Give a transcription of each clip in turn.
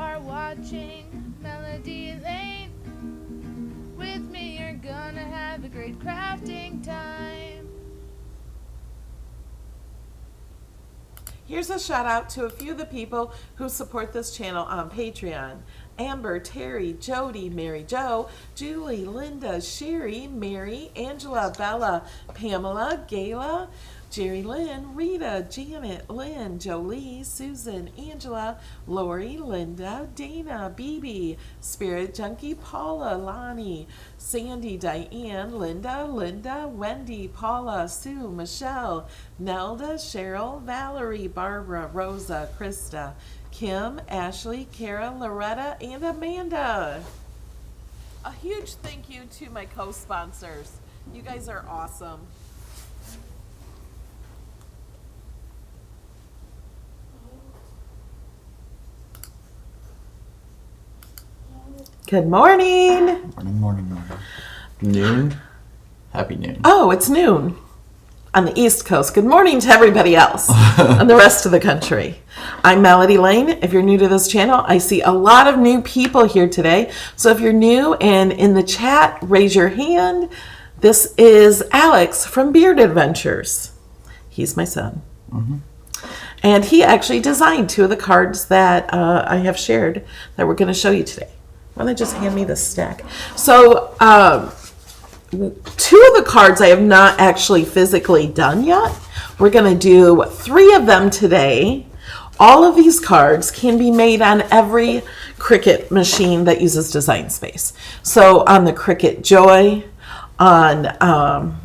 are watching Melody Lane. With me, you're gonna have a great crafting time. Here's a shout out to a few of the people who support this channel on Patreon. Amber, Terry, Jody, Mary Jo, Julie, Linda, Sherry, Mary, Angela, Bella, Pamela, Gayla, Jerry Lynn, Rita, Janet, Lynn, Jolie, Susan, Angela, Lori, Linda, Dana, BB, Spirit Junkie, Paula, Lonnie, Sandy, Diane, Linda, Wendy, Paula, Sue, Michelle, Nelda, Cheryl, Valerie, Barbara, Rosa, Krista, Kim, Ashley, Kara, Loretta, and Amanda. A huge thank you to my co-sponsors. You guys are awesome. Good morning. Morning. Noon? Happy noon. Oh, it's noon on the East Coast. Good morning to everybody else and the rest of the country. I'm Melody Lane. If you're new to this channel, I see a lot of new people here today. So if you're new and in the chat, raise your hand. This is Alex from Beard Adventures. He's my son. Mm-hmm. And he actually designed two of the cards that I have shared that we're going to show you today. Why don't they just hand me this stack? So, two of the cards I have not actually physically done yet. We're going to do 3 of them today. All of these cards can be made on every Cricut machine that uses Design Space. So on the Cricut Joy, on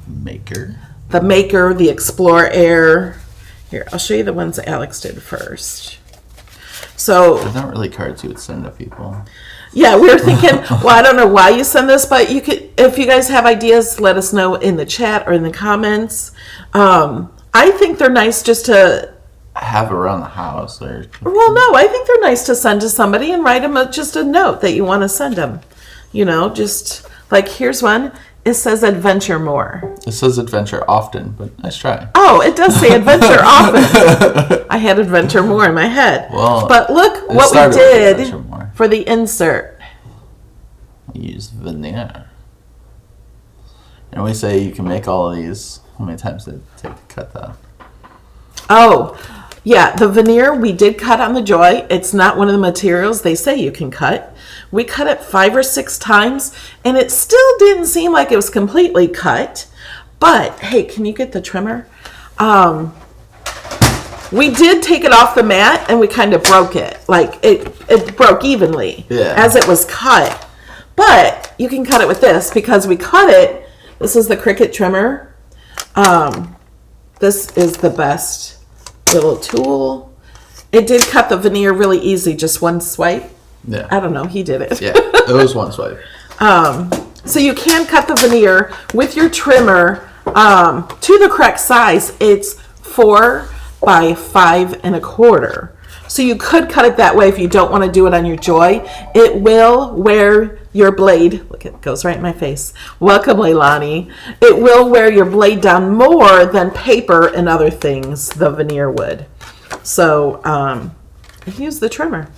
Maker, the Explorer Air. Here, I'll show you the ones that Alex did first. So they're not really cards you would send to people. Yeah, we were thinking, well, I don't know why you send this, but you could, if you guys have ideas, let us know in the chat or in the comments. I think they're nice just to have around the house. Well, no, I think they're nice to send to somebody and write them just a note that you want to send them. You know, just like here's one. It says adventure more. It says adventure often, but nice try. Oh, it does say adventure often. I had adventure more in my head. Well, but look what we did for the insert. We use veneer. And we say you can make all of these. How many times did it take to cut that? Oh, yeah, the veneer we did cut on the Joy. It's not one of the materials they say you can cut. We cut it 5 or 6 times, and it still didn't seem like it was completely cut. But, hey, can you get the trimmer? We did take it off the mat, and we kind of broke it. Like, it broke evenly as it was cut. But you can cut it with this, because we cut it. This is the Cricut trimmer. This is the best little tool. It did cut the veneer really easy, just one swipe. Yeah. I don't know, he did it. Yeah, it was one swipe. So you can cut the veneer with your trimmer to the correct size. It's 4 by 5 1/4. So you could cut it that way if you don't want to do it on your Joy. It will wear your blade. Look, it goes right in my face. Welcome, Leilani. It will wear your blade down more than paper and other things the veneer would. So use the trimmer.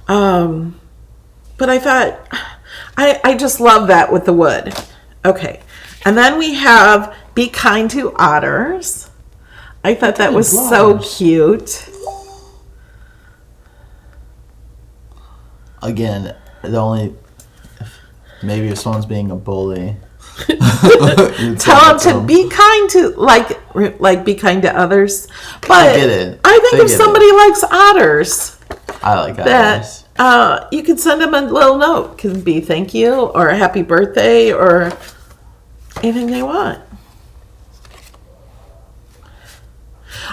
But I thought, I just love that with the wood. Okay. And then we have Be Kind to Otters. I thought that was so cute. Again, maybe if someone's being a bully, tell them to be kind to, like be kind to others. But I get it. I think if somebody likes otters, I like otters. That you could send them a little note. It could be thank you or a happy birthday or anything they want.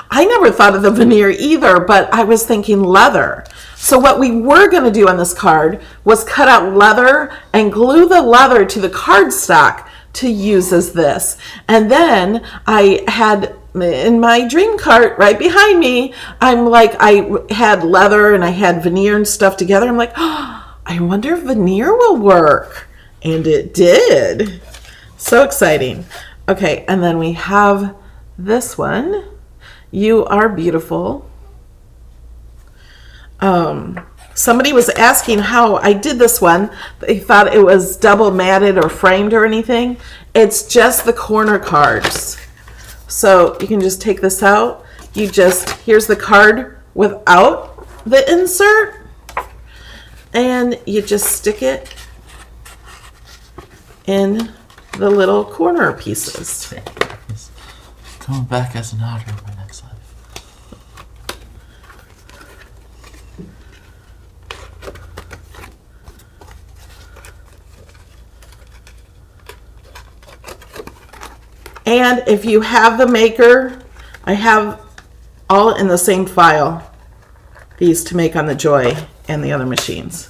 I never thought of the veneer either, but I was thinking leather. So what we were going to do on this card was cut out leather and glue the leather to the cardstock to use as this. And then I had in my dream cart right behind me, I had leather and I had veneer and stuff together. I'm like, oh, I wonder if veneer will work. And it did. So exciting. Okay, and then we have this one. You Are Beautiful. somebody was asking how I did this one. They thought it was double matted or framed or anything. It's just the corner cards. So you can just take this out. Here's the card without the insert. And you just stick it in the little corner pieces. Coming back as an otter in my next life. And if you have the maker, I have all in the same file, these to make on the Joy and the other machines.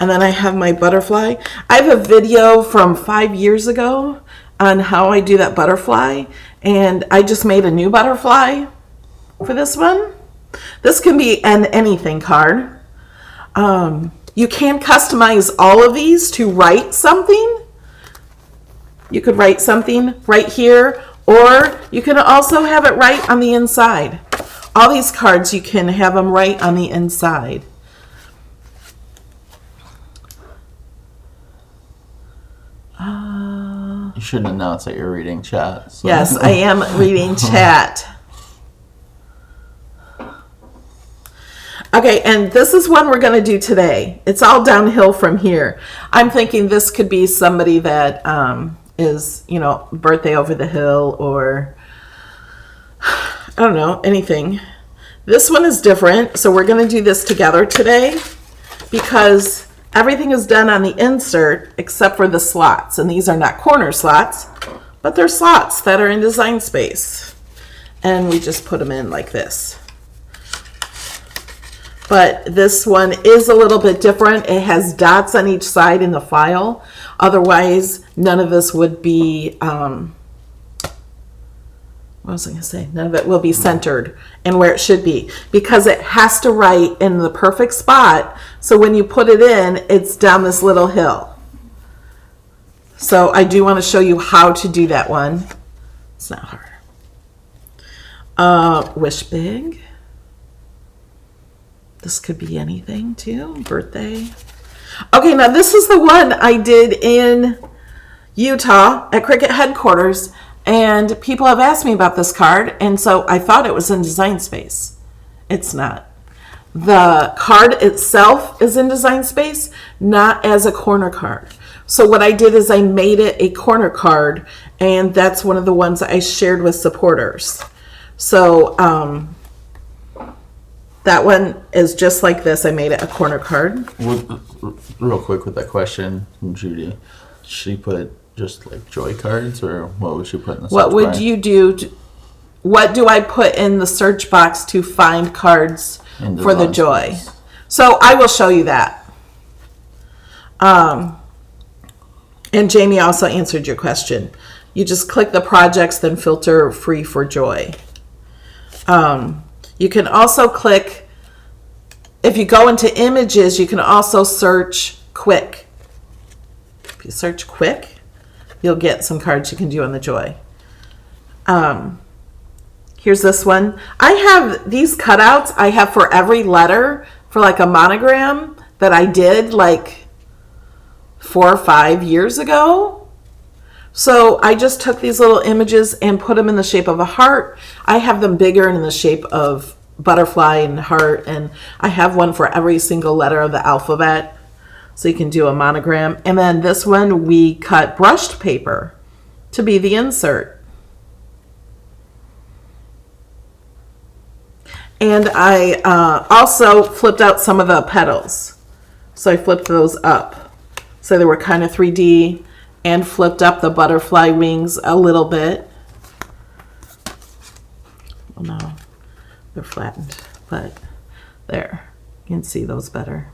And then I have my butterfly. I have a video from 5 years ago on how I do that butterfly, and I just made a new butterfly for this one. This can be an anything card. You can customize all of these to write something. You could write something right here, or you can also have it right on the inside. All these cards, you can have them right on the inside. You shouldn't announce that you're reading chat. So. Yes, I am reading chat. Okay, and this is one we're going to do today. It's all downhill from here. I'm thinking this could be somebody that is, birthday over the hill, or I don't know, anything. This one is different, so we're going to do this together today because everything is done on the insert except for the slots, and these are not corner slots, but they're slots that are in Design Space, and we just put them in like this. But this one is a little bit different. It has dots on each side in the file. Otherwise, none of this would be, what was I going to say? None of it will be centered and where it should be, because it has to write in the perfect spot. So when you put it in, it's down this little hill. So I do want to show you how to do that one. It's not hard. Wish big. This could be anything too. Birthday. Okay, now this is the one I did in Utah at Cricut headquarters, and people have asked me about this card, and so I thought it was in Design Space. It's not. The card itself is in Design Space, not as a corner card. So what I did is I made it a corner card, and that's one of the ones I shared with supporters. So that one is just like this. I made it a corner card. Real quick with that question from Judy. She put just like Joy cards, or what would she put in the search What would bar? you do? What do I put in the search box to find cards for the Joy? Space. So I will show you that. And Jamie also answered your question. You just click the projects, then filter free for Joy. You can also click, if you go into images, you can also search quick. If you search quick, you'll get some cards you can do on the Joy. Here's this one. I have these cutouts I have for every letter for like a monogram that I did like 4 or 5 years ago. So I just took these little images and put them in the shape of a heart. I have them bigger in the shape of butterfly and heart, and I have one for every single letter of the alphabet. So you can do a monogram. And then this one, we cut brushed paper to be the insert. And I also flipped out some of the petals. So I flipped those up. So they were kind of 3D, and flipped up the butterfly wings a little bit. Well, no, they're flattened, but there, you can see those better.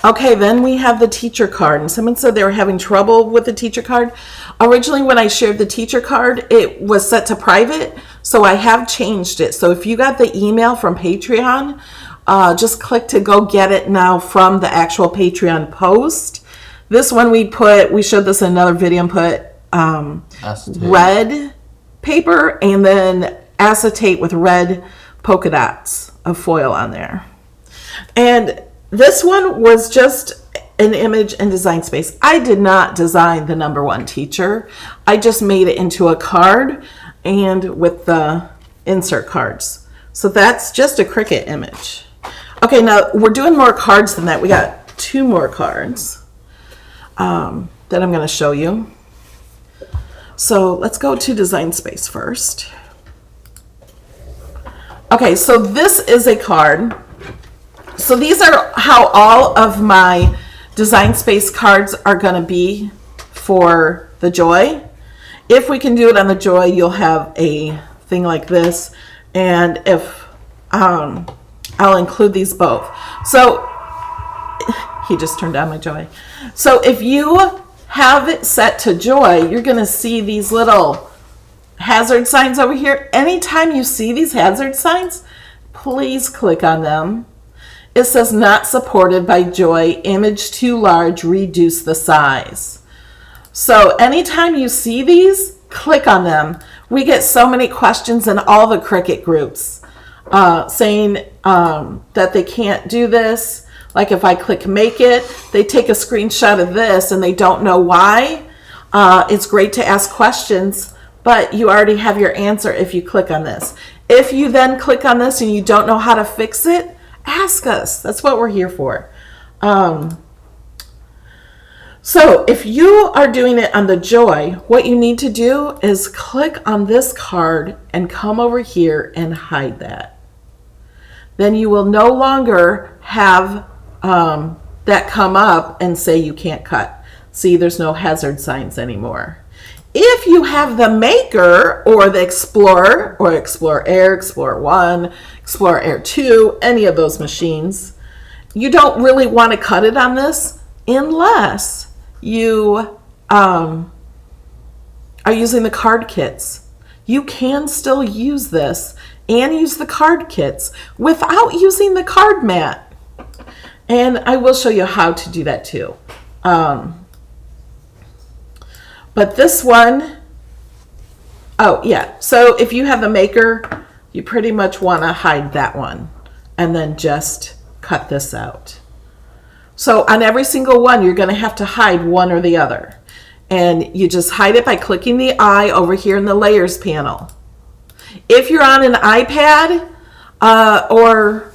Okay, then we have the teacher card, and someone said they were having trouble with the teacher card. Originally, when I shared the teacher card, it was set to private, so I have changed it. So if you got the email from Patreon, just click to go get it now from the actual Patreon post. This one we showed this in another video, and put red paper and then acetate with red polka dots of foil on there. And this one was just an image in Design Space. I did not design the #1 teacher. I just made it into a card and with the insert cards. So that's just a Cricut image. Okay, now we're doing more cards than that. We got 2 more cards that I'm going to show you. So let's go to Design Space first. Okay, so this is a card. So these are how all of my Design Space cards are going to be for the Joy. If we can do it on the Joy, you'll have a thing like this. And if I'll include these both. So he just turned on my Joy. So if you have it set to Joy, you're going to see these little hazard signs over here. Anytime you see these hazard signs, please click on them. It says not supported by Joy, image too large, reduce the size. So anytime you see these, click on them. We get so many questions in all the Cricut groups saying that they can't do this. Like if I click make it, they take a screenshot of this and they don't know why. It's great to ask questions, but you already have your answer if you click on this. If you then click on this and you don't know how to fix it, ask us. That's what we're here for. So if you are doing it on the Joy, what you need to do is click on this card and come over here and hide that. Then you will no longer have that come up and say you can't cut. See, there's no hazard signs anymore. If you have the Maker or the Explorer or Explorer Air, Explorer 1, Explorer Air 2, any of those machines, you don't really want to cut it on this unless you are using the card kits. You can still use this and use the card kits without using the card mat. And I will show you how to do that too. But this one, oh yeah, so if you have the Maker, you pretty much want to hide that one and then just cut this out. So on every single one, you're going to have to hide one or the other. And you just hide it by clicking the eye over here in the Layers panel. If you're on an iPad or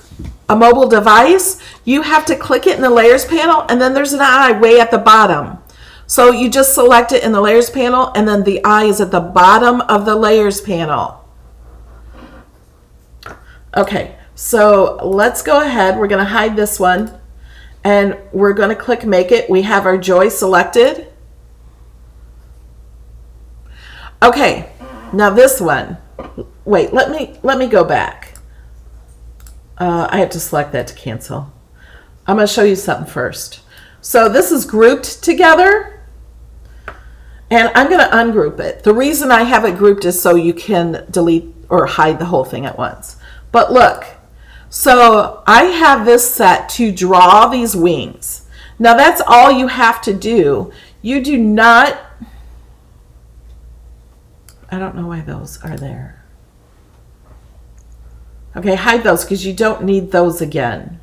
a mobile device, you have to click it in the Layers panel, and then there's an eye way at the bottom. So you just select it in the Layers panel, and then the eye is at the bottom of the Layers panel. Okay, so let's go ahead. We're going to hide this one, and we're going to click Make It. We have our Joy selected. Okay, now this one. Wait, let me go back. I have to select that to cancel. I'm going to show you something first. So this is grouped together. And I'm going to ungroup it. The reason I have it grouped is so you can delete or hide the whole thing at once. But look, so I have this set to draw these wings. Now that's all you have to do. You do not, I don't know why those are there. Okay, hide those because you don't need those again.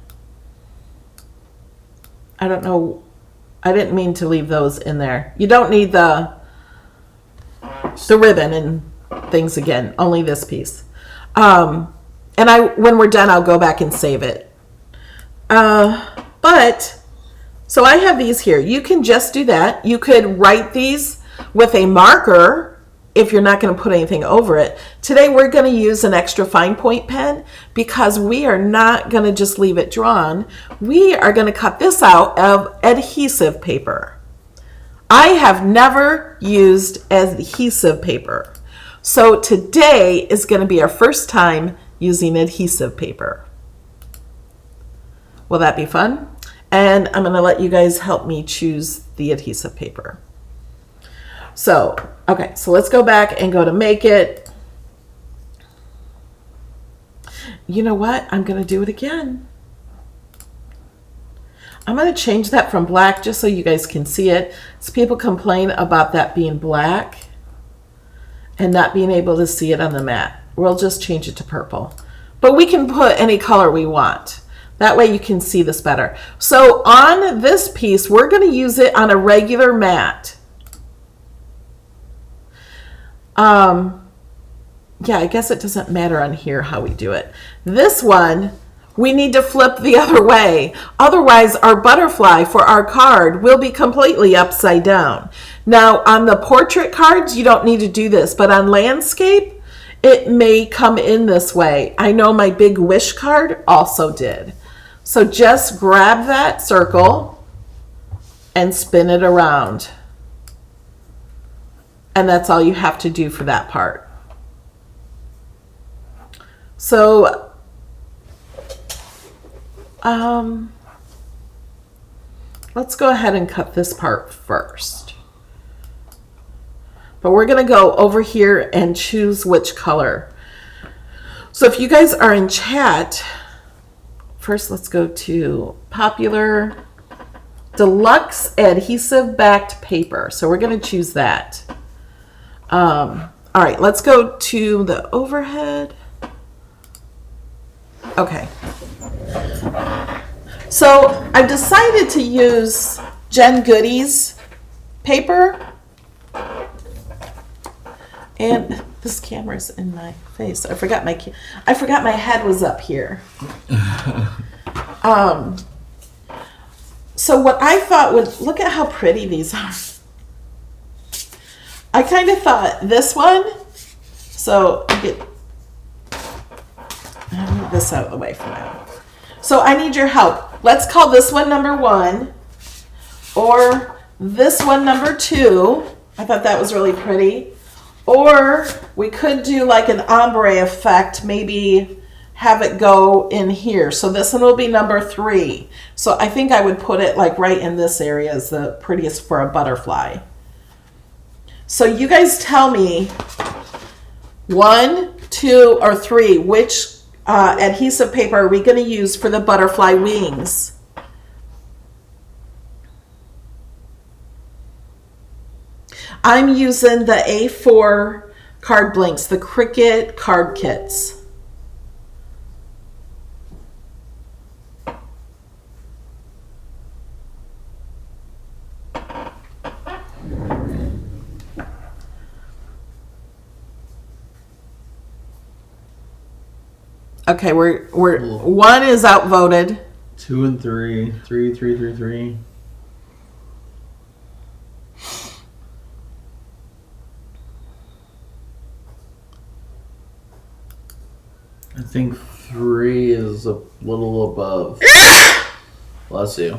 I don't know, I didn't mean to leave those in there. You don't need the ribbon and things again, only this piece. And when we're done, I'll go back and save it. But, so I have these here. You can just do that. You could write these with a marker if you're not going to put anything over it. Today we're going to use an extra fine point pen because we are not going to just leave it drawn. We are going to cut this out of adhesive paper. I have never used adhesive paper. So today is going to be our first time using adhesive paper. Will that be fun? And I'm going to let you guys help me choose the adhesive paper. So, okay, so let's go back and go to Make It. You know what? I'm going to do it again. I'm going to change that from black just so you guys can see it. So people complain about that being black and not being able to see it on the mat. We'll just change it to purple. but we can put any color we want. That way you can see this better. So on this piece, we're going to use it on a regular mat. Yeah, I guess it doesn't matter on here how we do it. This one, we need to flip the other way. Otherwise, our butterfly for our card will be completely upside down. Now, on the portrait cards, you don't need to do this, but on landscape, it may come in this way. I know my big wish card also did. So just grab that circle and spin it around. And that's all you have to do for that part. So, let's go ahead and cut this part first. But we're going to go over here and choose which color. So if you guys are in chat, first let's go to Popular Deluxe Adhesive Backed Paper. So we're going to choose that. All right, let's go to the overhead. Okay. So I've decided to use Jen Goody's paper. And this camera's in my face. I forgot my head was up here. So what I thought would, look at how pretty these are. I kind of thought this one, so I'll move this out of the way for now. So I need your help. Let's call this one number 1, or this one number 2. I thought that was really pretty. Or we could do like an ombre effect, maybe have it go in here. So this one will be number 3. So I think I would put it like right in this area is the prettiest for a butterfly. So you guys tell me 1, 2, or 3, which adhesive paper are we going to use for the butterfly wings? I'm using the A4 card blanks, the Cricut card kits. Okay, we're 1 is outvoted. 2 and 3. 3, 3, 3, 3. I think 3 is a little above. Bless you.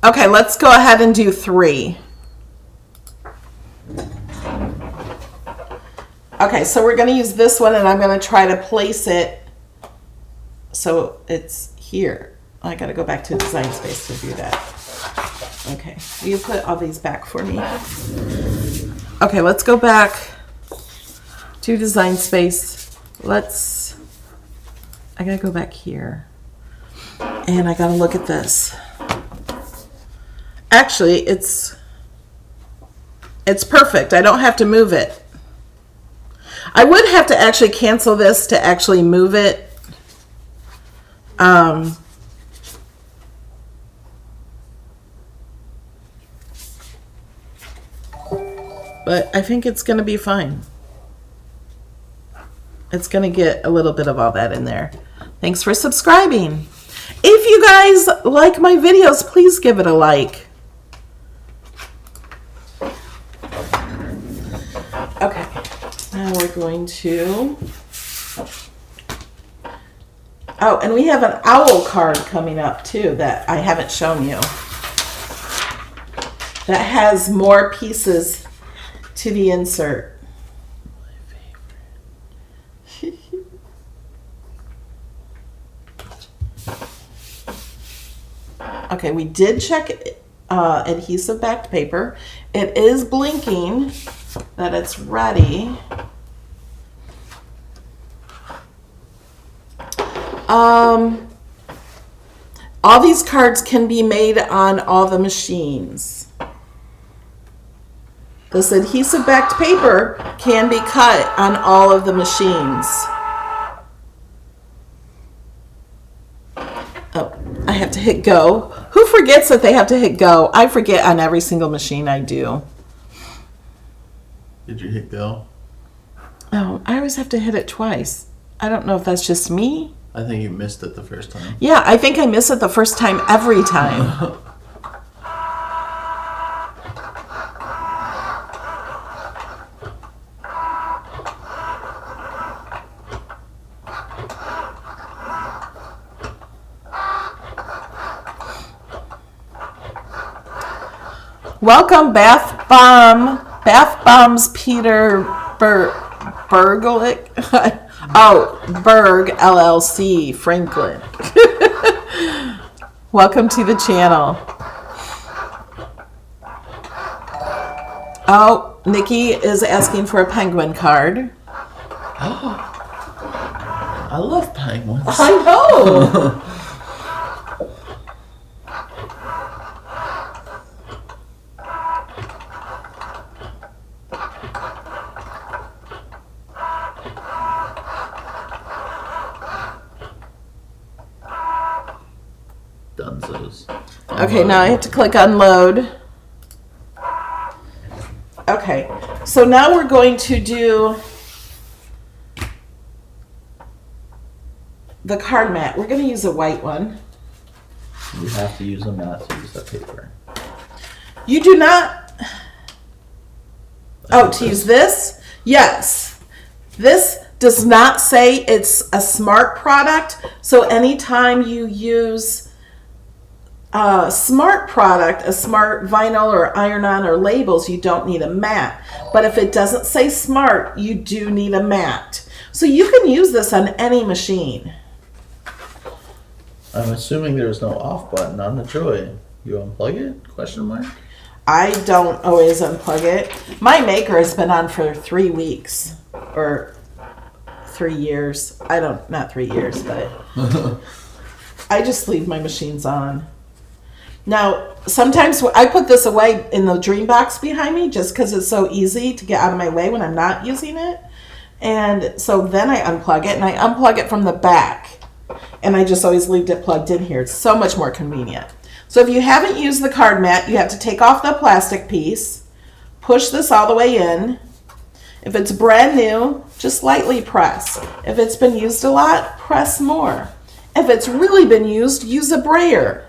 Okay, let's go ahead and do 3. Okay, so we're going to use this one, and I'm going to try to place it so it's here. I got to go back to Design Space to do that. Okay, you put all these back for me. Okay, let's go back to Design Space. I got to go back here, and I got to look at this. Actually, it's perfect. I don't have to move it. I would have to actually cancel this to actually move it. But I think it's going to be fine. It's going to get a little bit of all that in there. Thanks for subscribing. If you guys like my videos, please give it a like. Okay, now we're going to... Oh, and we have an owl card coming up too that I haven't shown you. That has more pieces to the insert. My favorite. Okay, we did check adhesive backed paper. It is blinking that it's ready. All these cards can be made on all the machines. This adhesive backed paper can be cut on all of the machines. Oh, I have to hit go. Who forgets that they have to hit go? I forget on every single machine I do. Did you hit go? Oh, I always have to hit it twice. I don't know if that's just me. I think you missed it the first time. Yeah, I think I miss it the first time every time. Welcome, Bath Bombs Peter Bergelick. Oh, Berg LLC, Franklin. Welcome to the channel. Oh, Nikki is asking for a penguin card. Oh, I love penguins. I know. Dunzos. Okay, now I have to click unload. Okay, so now we're going to do the card mat. We're going to use a white one. You have to use a mat to use that paper. You do not... Oh, to use this? Yes. This does not say it's a smart product, so anytime you use a smart product, a smart vinyl or iron-on or labels, you don't need a mat. But if it doesn't say smart, you do need a mat. So you can use this on any machine. I'm assuming there's no off button on the Joy. You unplug it? Question mark. I don't always unplug it. My maker has been on for 3 weeks or 3 years. Not 3 years, but I just leave my machines on. Now, sometimes I put this away in the dream box behind me just because it's so easy to get out of my way when I'm not using it. And so then I unplug it, and I unplug it from the back. And I just always leave it plugged in here. It's so much more convenient. So if you haven't used the card mat, you have to take off the plastic piece, push this all the way in. If it's brand new, just lightly press. If it's been used a lot, press more. If it's really been used, use a brayer.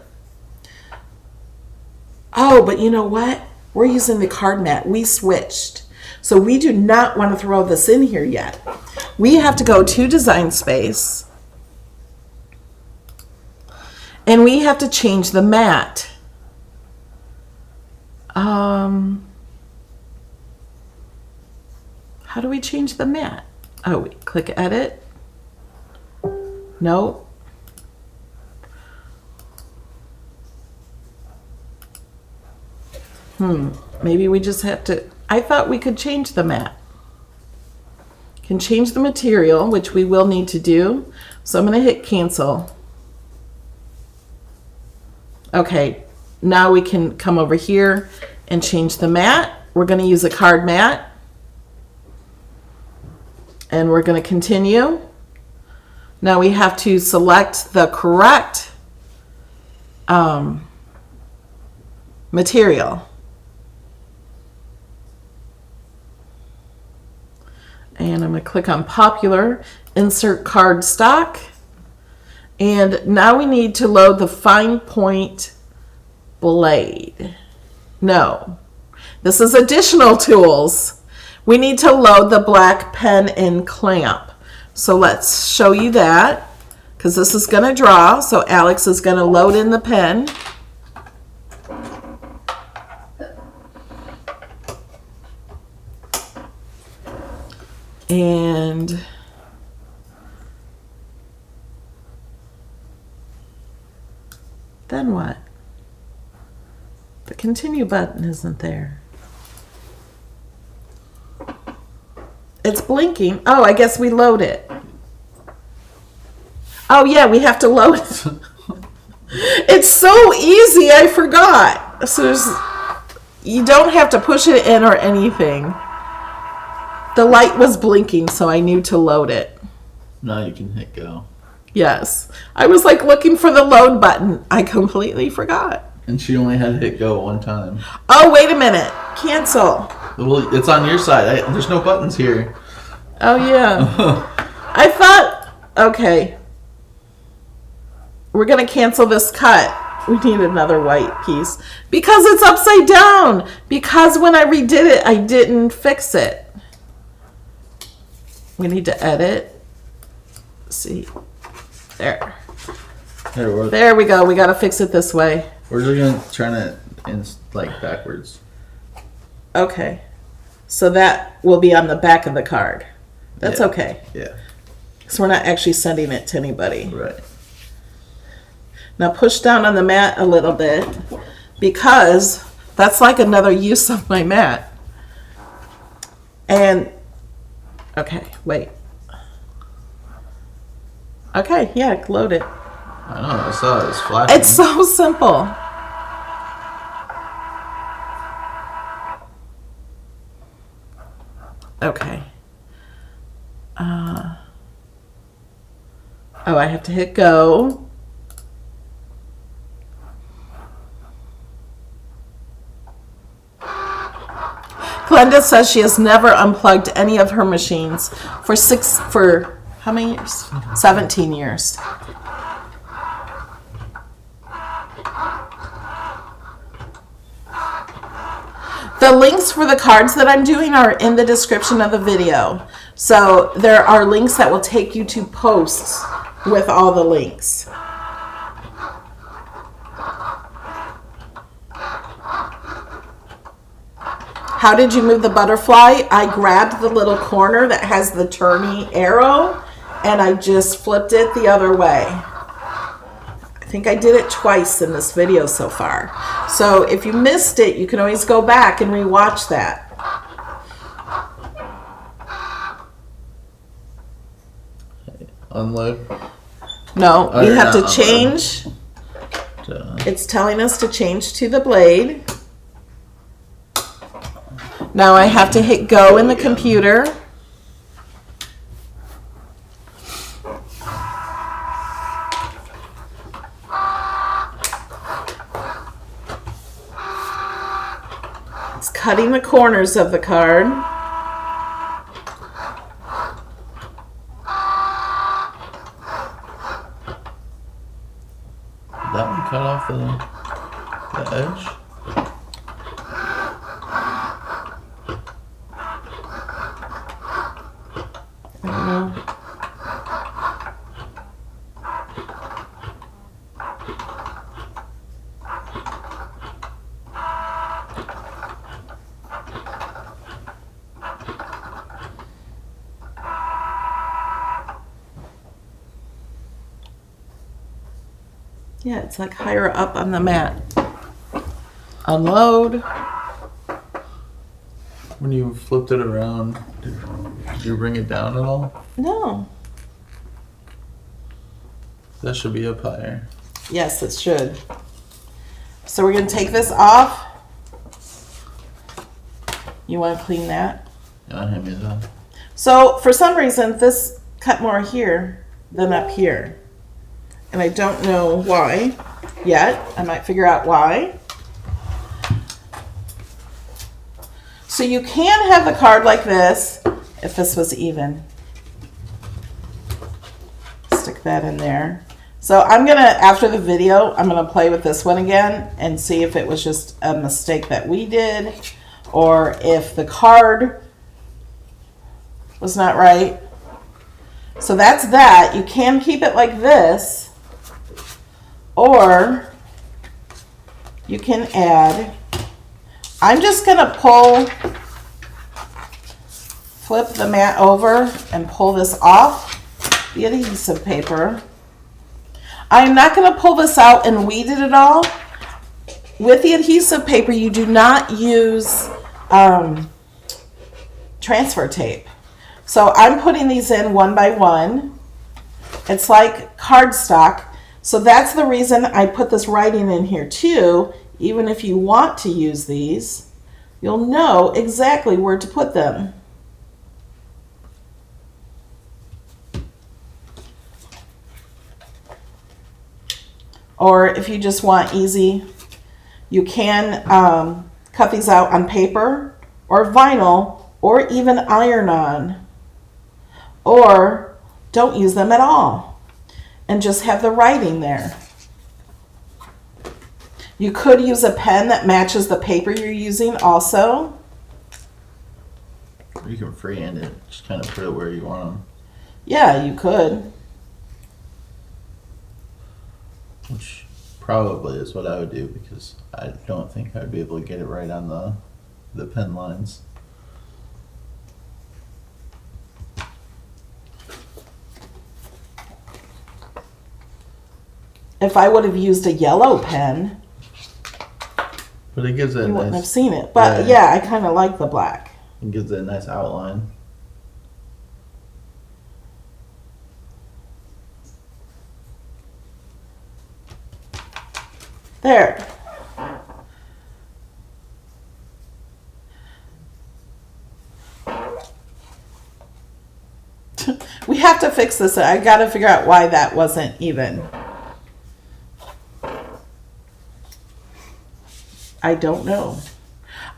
Oh, but you know what? We're using the card mat. We switched. So we do not want to throw this in here yet. We have to go to Design Space. And we have to change the mat. How do we change the mat? Oh, we click Edit. No. Maybe we just have to... I thought we could change the mat. Can change the material, which we will need to do. So I'm going to hit Cancel. Okay, now we can come over here and change the mat. We're going to use a card mat. And we're going to continue. Now we have to select the correct material. And I'm going to click on Popular, Insert Card Stock. And now we need to load the fine point blade. No, this is additional tools. We need to load the black pen and clamp. So let's show you that, because this is going to draw. So Alex is going to load in the pen. And then what? The continue button isn't there. It's blinking. Oh, I guess we load it. Oh yeah, we have to load it. It's so easy, I forgot. So you don't have to push it in or anything. The light was blinking, so I knew to load it. Now you can hit go. Yes. I was like looking for the load button. I completely forgot. And she only had to hit go one time. Oh, wait a minute. Cancel. Well, it's on your side. There's no buttons here. Oh, yeah. I thought, okay. We're going to cancel this cut. We need another white piece. Because it's upside down. Because when I redid it, I didn't fix it. We need to edit. See. There. There we go. We got to fix it this way. We're just going to turn it in like backwards. Okay. So that will be on the back of the card. That's okay. Yeah. So we're not actually sending it to anybody. Right. Now push down on the mat a little bit because that's like another use of my mat. And, okay, wait. Okay, yeah, load it. I know, I saw it was flashing. It's so simple. Okay. Oh, I have to hit go. Glenda says she has never unplugged any of her machines for how many years? 17 years. The links for the cards that I'm doing are in the description of the video. So there are links that will take you to posts with all the links. How did you move the butterfly? I grabbed the little corner that has the turny arrow and I just flipped it the other way. I think I did it twice in this video so far. So if you missed it, you can always go back and rewatch that. Unload? No, Oh, we you're have to not change. It's telling us to change to the blade. Now I have to hit go in the computer. It's cutting the corners of the card. Did that one cut off the edge? I don't know. Yeah, it's like higher up on the mat. Unload. When you flipped it around, did you bring it down at all? No. That should be up higher. Yes, it should. So we're going to take this off. You want to clean that? Yeah, hand me that. So for some reason, this cut more here than up here. And I don't know why yet. I might figure out why. So you can have the card like this if this was even. Stick that in there. So I'm going to, after the video, I'm going to play with this one again and see if it was just a mistake that we did or if the card was not right. So that's that. You can keep it like this, or you can add, I'm just going to flip the mat over and pull this off the adhesive paper. I'm not going to pull this out and weed it all. With the adhesive paper, you do not use transfer tape. So I'm putting these in one by one. It's like cardstock. So that's the reason I put this writing in here too. Even if you want to use these, you'll know exactly where to put them. Or if you just want easy, you can cut these out on paper or vinyl or even iron-on. Or don't use them at all and just have the writing there. You could use a pen that matches the paper you're using also. Or you can freehand it, just kind of put it where you want them. Yeah, you could. Which probably is what I would do, because I don't think I'd be able to get it right on the pen lines. If I would have used a yellow pen, But it gives it a you wouldn't nice, have seen it. But yeah, I kind of like the black. it gives it a nice outline. There. We have to fix this. I got to figure out why that wasn't even. I don't know.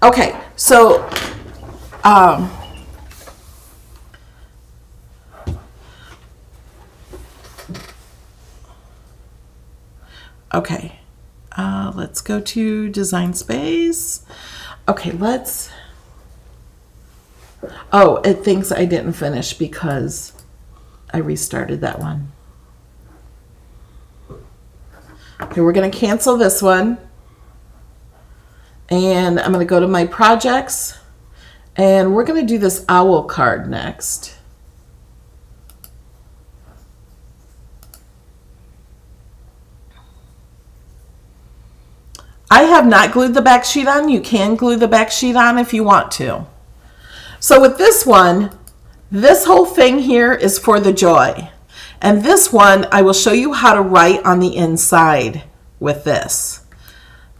Okay, so okay, let's go to Design Space. Okay, let's. Oh, it thinks I didn't finish because I restarted that one. Okay, we're going to cancel this one. And I'm going to go to my projects. And we're going to do this owl card next. I have not glued the back sheet on. You can glue the back sheet on if you want to. So with this one, this whole thing here is for the joy. And this one, I will show you how to write on the inside with this.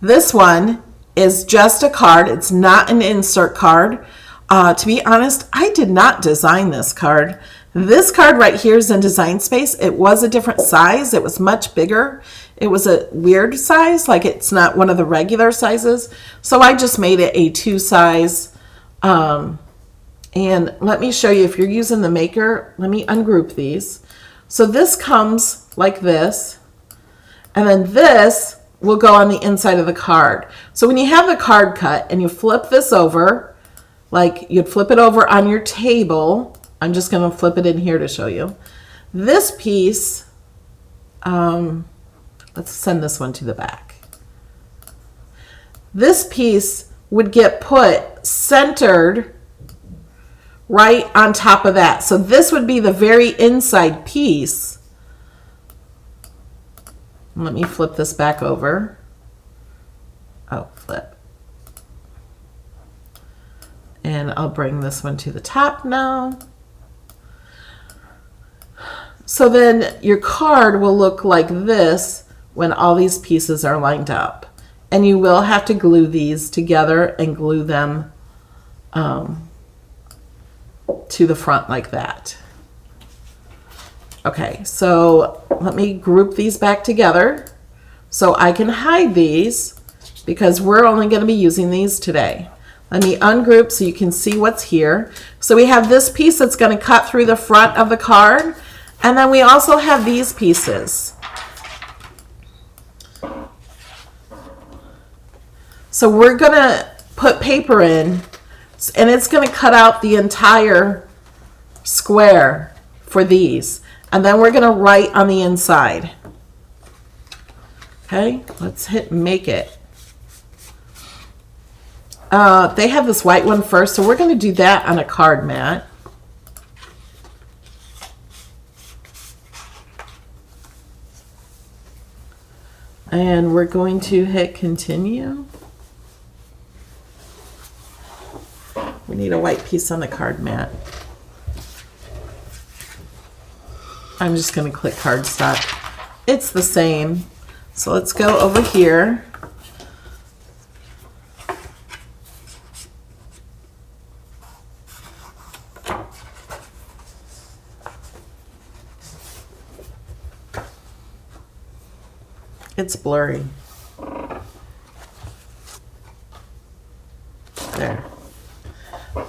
This one is just a card. It's not an insert card. To be honest, I did not design this card. This card right here is in Design Space. It was a different size. It was much bigger. It was a weird size, like it's not one of the regular sizes. So I just made it a 2 size. And let me show you, if you're using the maker, let me ungroup these. So this comes like this, and then this will go on the inside of the card. So when you have the card cut and you flip this over, like you'd flip it over on your table, I'm just going to flip it in here to show you. This piece, let's send this one to the back. This piece would get put centered right on top of that. So this would be the very inside piece. Let me flip this back over. Oh, flip. And I'll bring this one to the top now. So then your card will look like this when all these pieces are lined up. And you will have to glue these together and glue them to the front like that. Okay, so let me group these back together so I can hide these because we're only going to be using these today. Let me ungroup so you can see what's here. So we have this piece that's going to cut through the front of the card, and then we also have these pieces. So we're going to put paper in, and it's going to cut out the entire square for these. And then we're going to write on the inside. Okay, let's hit make it. They have this white one first, so we're going to do that on a card mat. And we're going to hit continue. We need a white piece on the card mat. I'm just going to click cardstock. It's the same. So let's go over here. It's blurry. There.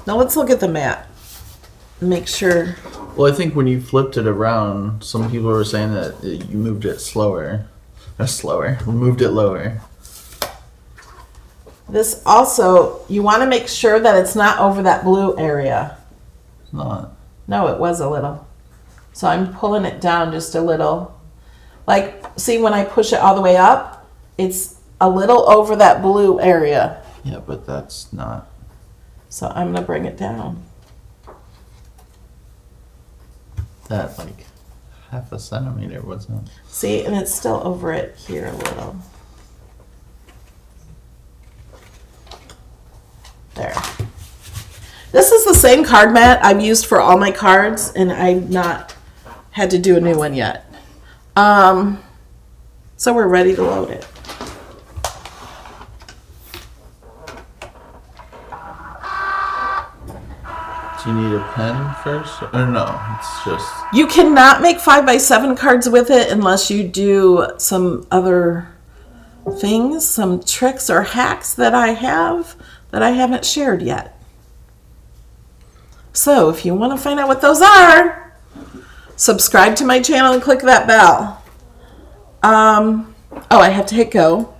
Now let's look at the mat. Make sure. Well, I think when you flipped it around, some people were saying that you moved it slower. Moved it lower. This also, you want to make sure that it's not over that blue area. It's not. No, it was a little. So I'm pulling it down just a little. Like, see when I push it all the way up, it's a little over that blue area. Yeah, but that's not. So I'm going to bring it down. That, like, half a centimeter, wasn't it? See, and it's still over it here a little. There. This is the same card mat I've used for all my cards, and I've not had to do a new one yet. So we're ready to load it. Do you need a pen first? Or no, it's just... You cannot make 5x7 cards with it unless you do some other things, some tricks or hacks that I have that I haven't shared yet. So if you want to find out what those are, subscribe to my channel and click that bell. Oh, I have to hit go.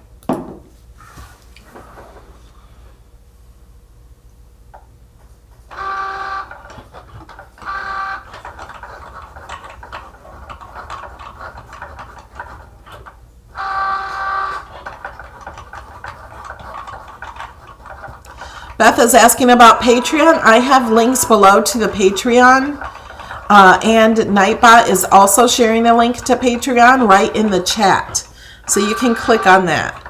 Beth is asking about Patreon. I have links below to the Patreon. And Nightbot is also sharing a link to Patreon right in the chat. So you can click on that.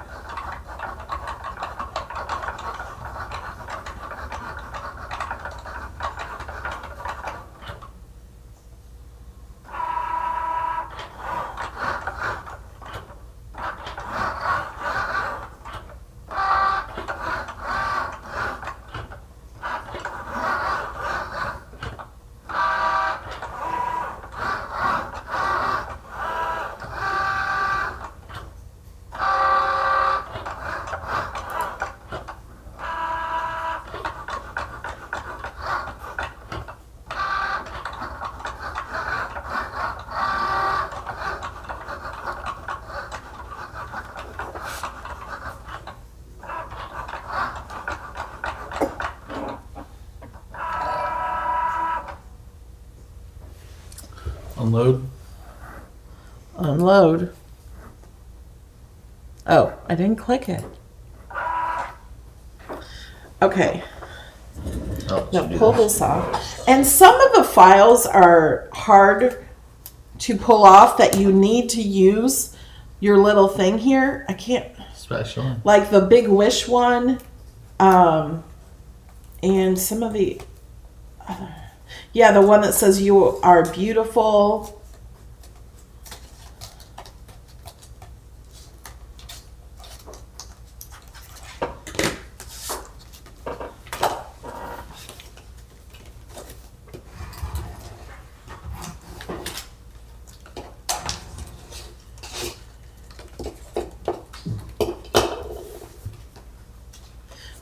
Unload. Unload. Oh, I didn't click it. Okay. Oh, Now pull this off. And some of the files are hard to pull off that you need to use your little thing here. I can't. Special. Like the Big Wish one. And some of the other. Yeah, the one that says you are beautiful.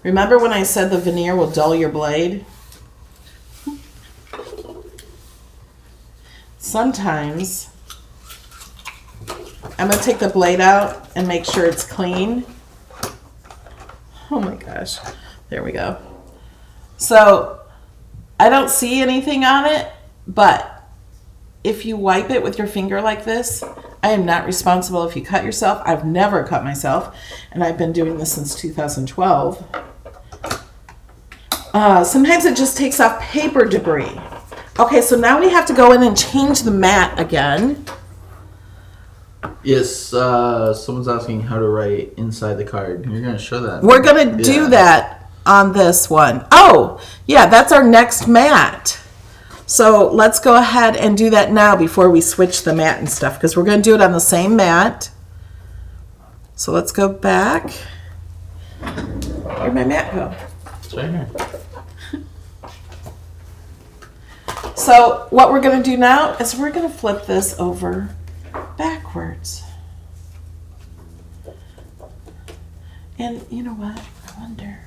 Remember when I said the veneer will dull your blade? Sometimes I'm going to take the blade out and make sure it's clean. Oh my gosh. There we go. So I don't see anything on it, but if you wipe it with your finger like this, I am not responsible if you cut yourself. I've never cut myself, and I've been doing this since 2012. Sometimes it just takes off paper debris. Okay, so now we have to go in and change the mat again. Yes, someone's asking how to write inside the card. You're going to show that. We're going to do that on this one. Oh, yeah, that's our next mat. So let's go ahead and do that now before we switch the mat and stuff, because we're going to do it on the same mat. So let's go back. Where'd my mat go? It's right here. So what we're going to do now is we're going to flip this over backwards. And you know what? I wonder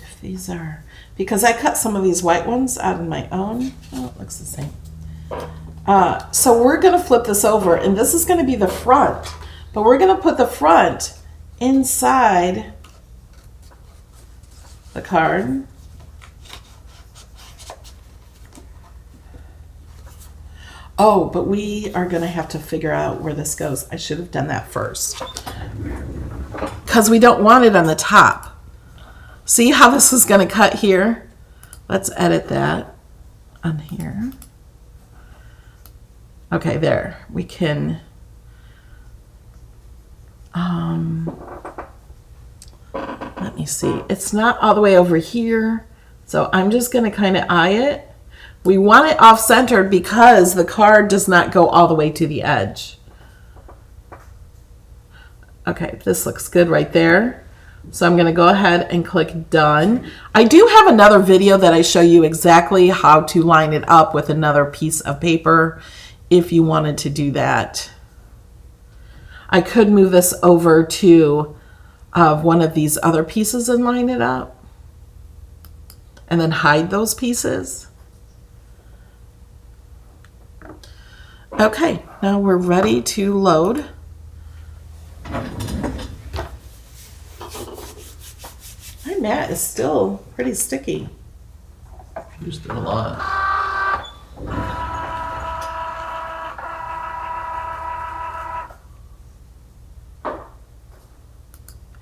if these are, because I cut some of these white ones out of my own. Oh, it looks the same. So we're going to flip this over, and this is going to be the front. But we're going to put the front inside the card. Oh, but we are going to have to figure out where this goes. I should have done that first, because we don't want it on the top. See how this is going to cut here? Let's edit that on here. Okay, there. We can... let me see. It's not all the way over here, so I'm just going to kind of eye it. We want it off-centered because the card does not go all the way to the edge. Okay, this looks good right there. So I'm going to go ahead and click Done. I do have another video that I show you exactly how to line it up with another piece of paper if you wanted to do that. I could move this over to one of these other pieces and line it up, and then hide those pieces. Okay, now we're ready to load. My mat is still pretty sticky. Used it a lot.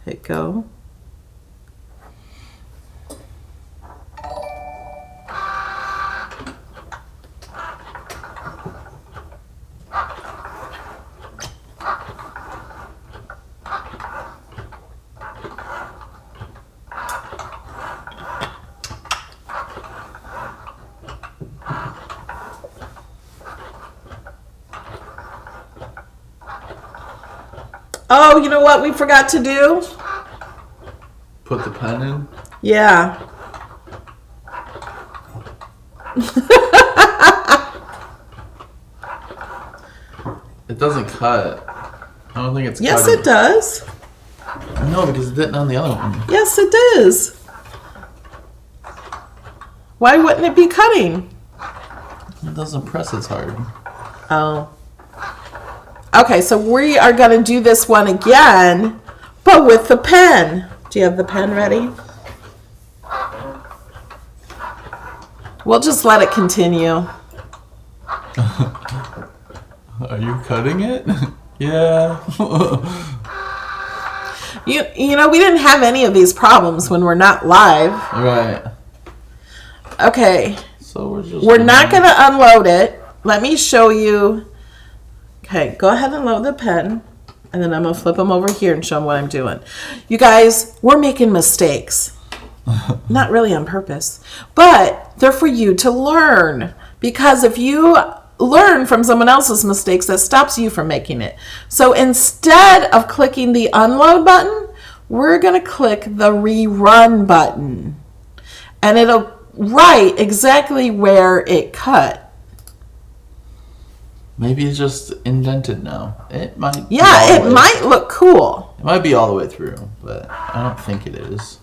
Hit go. Oh, you know what we forgot to do? Put the pen in. Yeah. It doesn't cut. I don't think it's Yes, cutting. it does. No, because it didn't on the other one. Yes, it does. Why wouldn't it be cutting? It doesn't press as hard. Oh. Okay, so we are going to do this one again, but with the pen. Do you have the pen ready? We'll just let it continue. Are you cutting it? Yeah. You know, we didn't have any of these problems when we're not live. Right. Okay. So we're not going to unload it. Let me show you. Okay, go ahead and load the pen, and then I'm going to flip them over here and show them what I'm doing. You guys, we're making mistakes. Not really on purpose, but they're for you to learn. Because if you learn from someone else's mistakes, that stops you from making it. So instead of clicking the unload button, we're going to click the rerun button. And it'll write exactly where it cut. Maybe it's just indented now. It might. Yeah, it might look cool. It might be all the way through, but I don't think it is.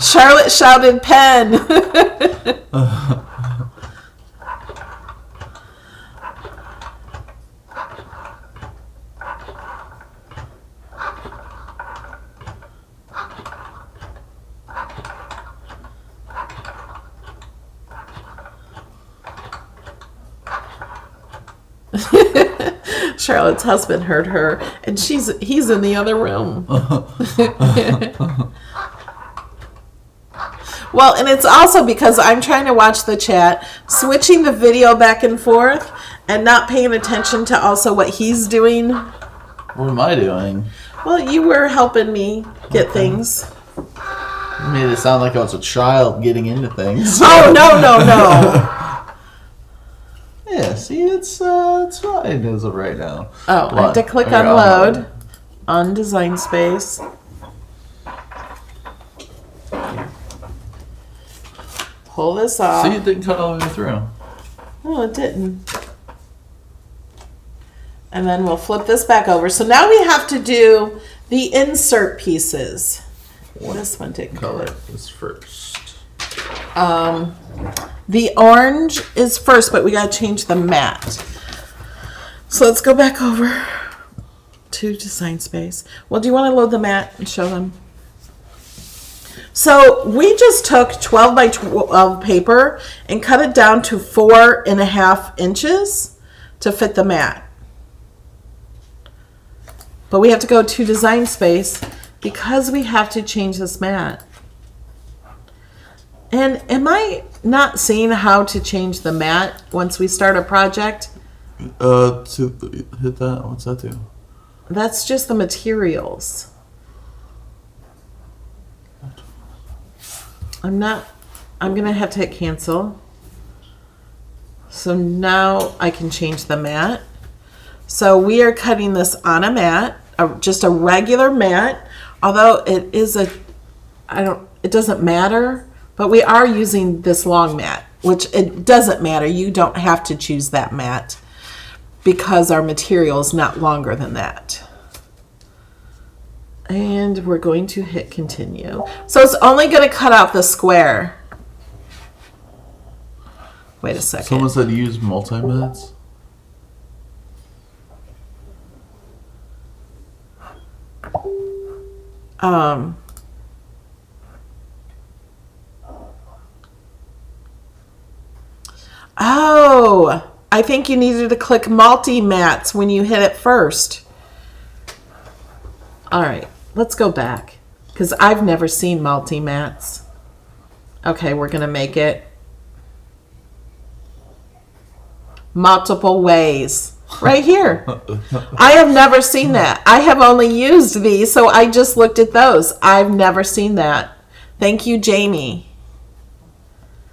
Charlotte shouted pen. Charlotte's husband heard her, and he's in the other room. Well, and it's also because I'm trying to watch the chat, switching the video back and forth, and not paying attention to also what he's doing. What am I doing? Well, you were helping me get things. You made it sound like I was a child getting into things. Oh, no. Yeah, see, it's fine as of right now. Oh, I have to click unload on Design Space. Pull this off. See, it didn't cut all the way through. Oh, it didn't. And then we'll flip this back over. So now we have to do the insert pieces. This one didn't Color color. is first. The orange is first, but we got to change the matte. So let's go back over to Design Space. Well, do you want to load the matte and show them? So we just took 12 by 12 paper and cut it down to 4.5 inches to fit the matte. But we have to go to Design Space because we have to change this matte. And am I not seeing how to change the matte once we start a project? To hit that, what's that do? That's just the materials. I'm gonna have to hit cancel. So now I can change the matte. So we are cutting this on a mat, just a regular mat, although it doesn't matter, but we are using this long mat, which it doesn't matter. You don't have to choose that mat because our material is not longer than that. And we're going to hit continue. So it's only going to cut out the square. Wait a second. Someone said use multi-mats. Oh, I think you needed to click multi-mats when you hit it first. All right, let's go back because I've never seen multi-mats. Okay, we're going to make it multiple ways right here. I have never seen that. I have only used these, so I just looked at those. I've never seen that. Thank you, Jamie.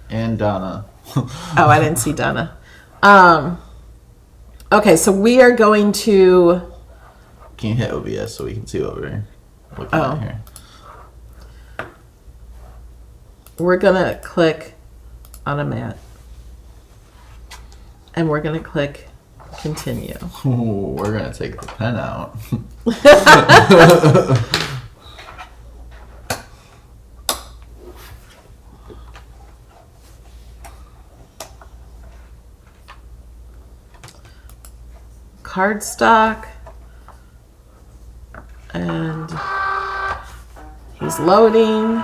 And Donna. Oh, I didn't see Donna. Okay, so we are going to... Can you hit OBS so we can see what we're looking at here? We're going to click on a mat. And we're going to click continue. Ooh, we're going to take the pen out. Cardstock. And he's loading.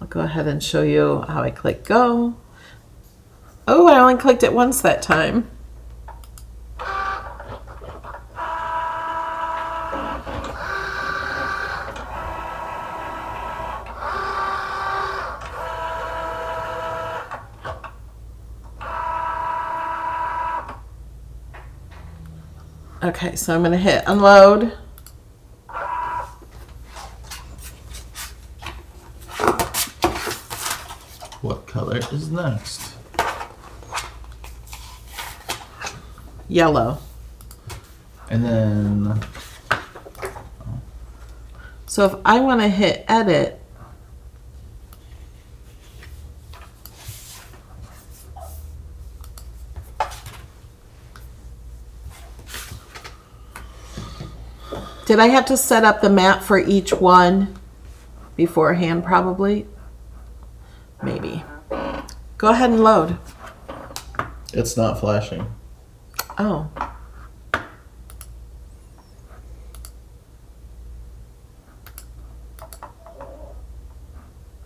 I'll go ahead and show you how I click go. Oh, I only clicked it once that time. Okay, so I'm going to hit unload. What color is next? Yellow. And then... So if I want to hit edit, did I have to set up the mat for each one beforehand probably? Maybe. Go ahead and load. It's not flashing. Oh.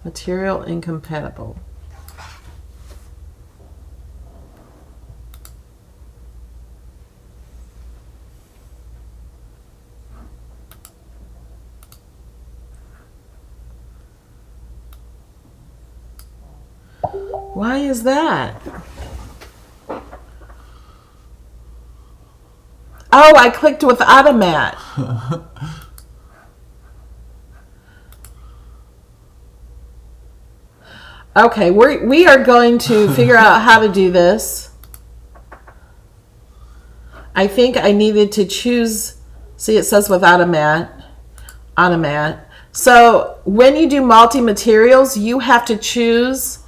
Material incompatible. Why is that? Oh, I clicked with automat. Okay, we are going to figure out how to do this. I think I needed to choose, see it says with automat. So when you do multi-materials, you have to choose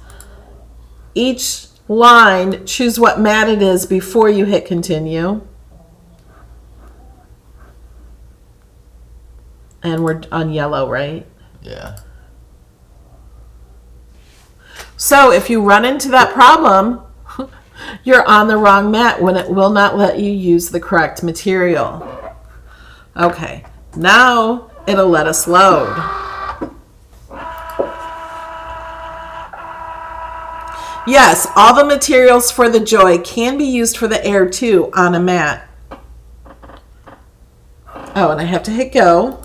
each line, choose what mat it is before you hit continue. And we're on yellow, right? Yeah. So if you run into that problem, you're on the wrong mat when it will not let you use the correct material. Okay, now it'll let us load. Yes, all the materials for the Joy can be used for the Air too on a mat. Oh, and I have to hit go.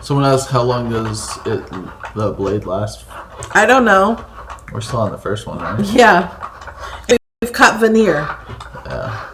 Someone asked how long does the blade last? I don't know. We're still on the first one, right? Yeah. We've cut veneer. Yeah.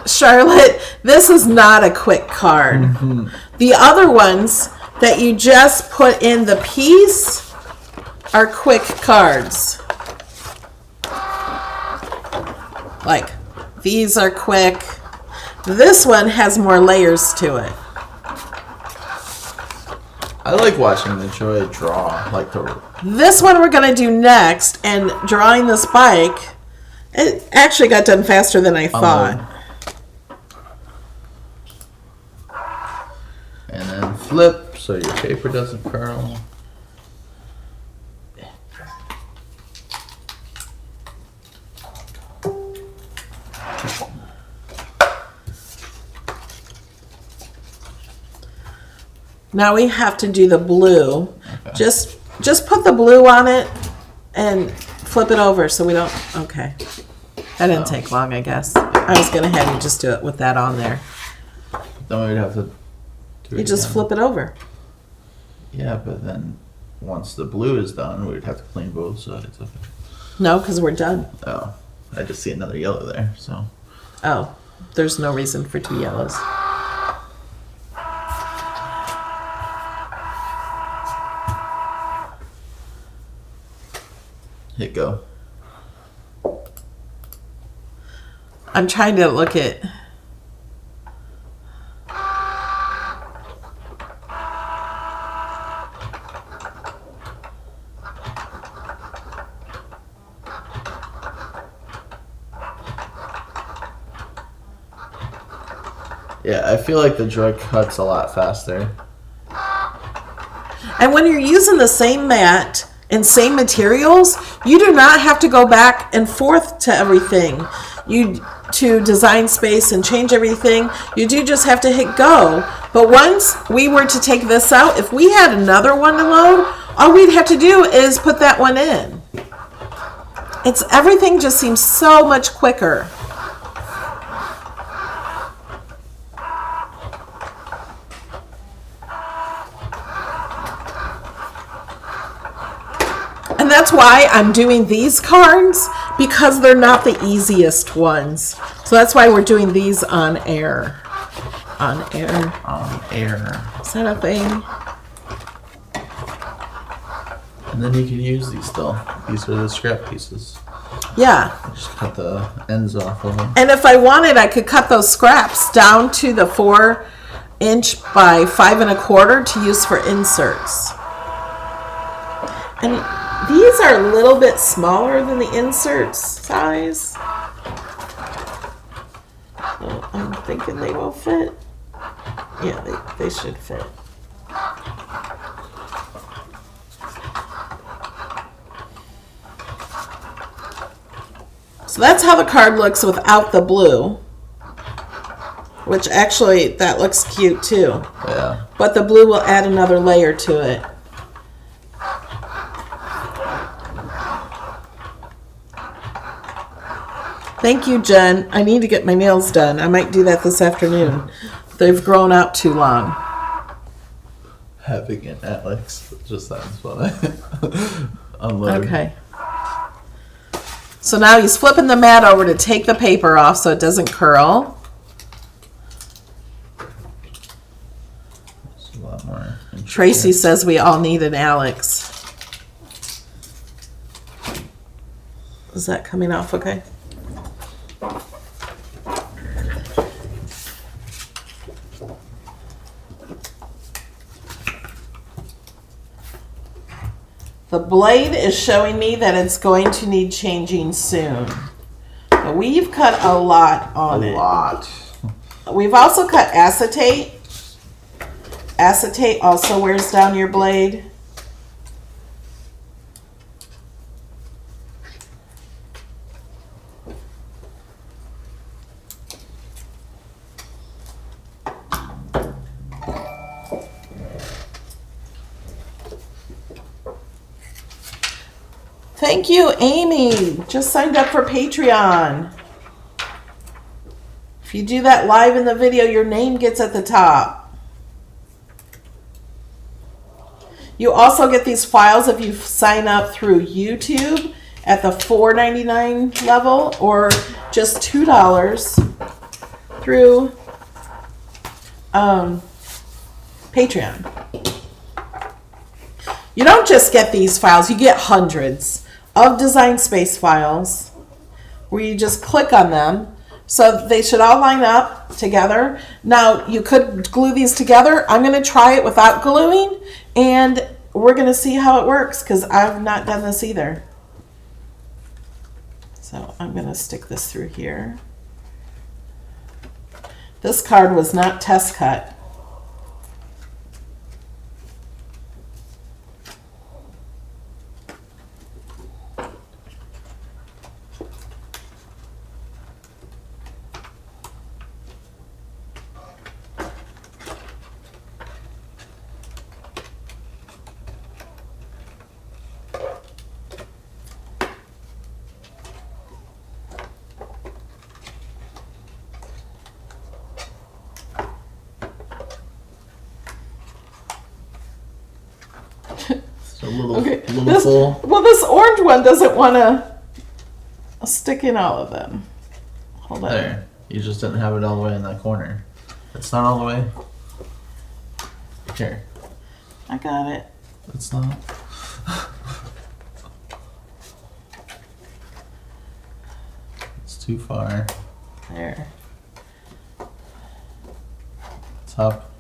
Charlotte, this is not a quick card. Mm-hmm. The other ones that you just put in the piece are quick cards. Like, these are quick. This one has more layers to it. I like watching the Joy draw. This one we're going to do next, and drawing this bike, it actually got done faster than I thought. And then flip so your paper doesn't curl. Now we have to do the blue. Okay. Just put the blue on it and flip it over so we don't. Okay. That didn't take long, I guess. I was going to have you just do it with that on there. Then we'd have to do it. You just flip it over. Yeah, but then once the blue is done, we'd have to clean both sides. Okay. No, because we're done. Oh, I just see another yellow there, so. Oh, there's no reason for two yellows. Hit go. I'm trying to look at. Yeah, I feel like the Joy cuts a lot faster. And when you're using the same mat and same materials, you do not have to go back and forth to everything. To design space and change everything, you do just have to hit go. But once we were to take this out, if we had another one to load, all we'd have to do is put that one in. Everything just seems so much quicker. And that's why I'm doing these cards, because they're not the easiest ones. So that's why we're doing these on air. On air. On air. Is that a thing? And then you can use these still. These are the scrap pieces. Yeah. Just cut the ends off of them. And if I wanted, I could cut those scraps down to the 4" by 5 1/4 to use for inserts. And these are a little bit smaller than the inserts size. So I'm thinking they will fit. Yeah, they should fit. So that's how the card looks without the blue. Which actually, that looks cute too. Yeah. But the blue will add another layer to it. Thank you, Jen. I need to get my nails done. I might do that this afternoon. They've grown out too long. Having an Alex just sounds funny. Unload. Okay. So now he's flipping the mat over to take the paper off so it doesn't curl. It's a lot more intricate. Tracy says we all need an Alex. Is that coming off okay? The blade is showing me that it's going to need changing soon. But we've cut a lot on it. A lot. We've also cut acetate. Acetate also wears down your blade. Thank you, Amy. Just signed up for Patreon. If you do that live in the video, your name gets at the top. You also get these files if you sign up through YouTube at the $4.99 level or just $2 through Patreon. You don't just get these files, you get hundreds of Design Space files where you just click on them. So they should all line up together. Now you could glue these together. I'm going to try it without gluing and we're going to see how it works because I've not done this either. So I'm going to stick this through here. This card was not test cut. A little, Okay. little full. Well, this orange one doesn't want to stick in all of them. Hold on. There. You just didn't have it all the way in that corner. It's not all the way. Here. I got it. It's not. It's too far. There. Top.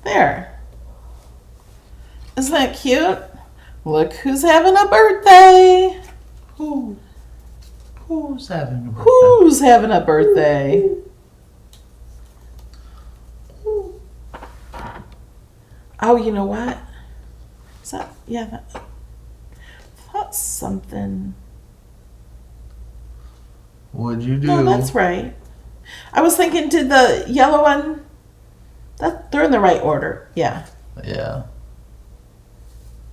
There. Isn't that cute? Look who's having a birthday. Who's having a birthday? Who's having a birthday? Oh, you know what? Is that, yeah, that, that's something. What'd you do? No, that's right. I was thinking, did the yellow one, they're in the right order. Yeah. Yeah.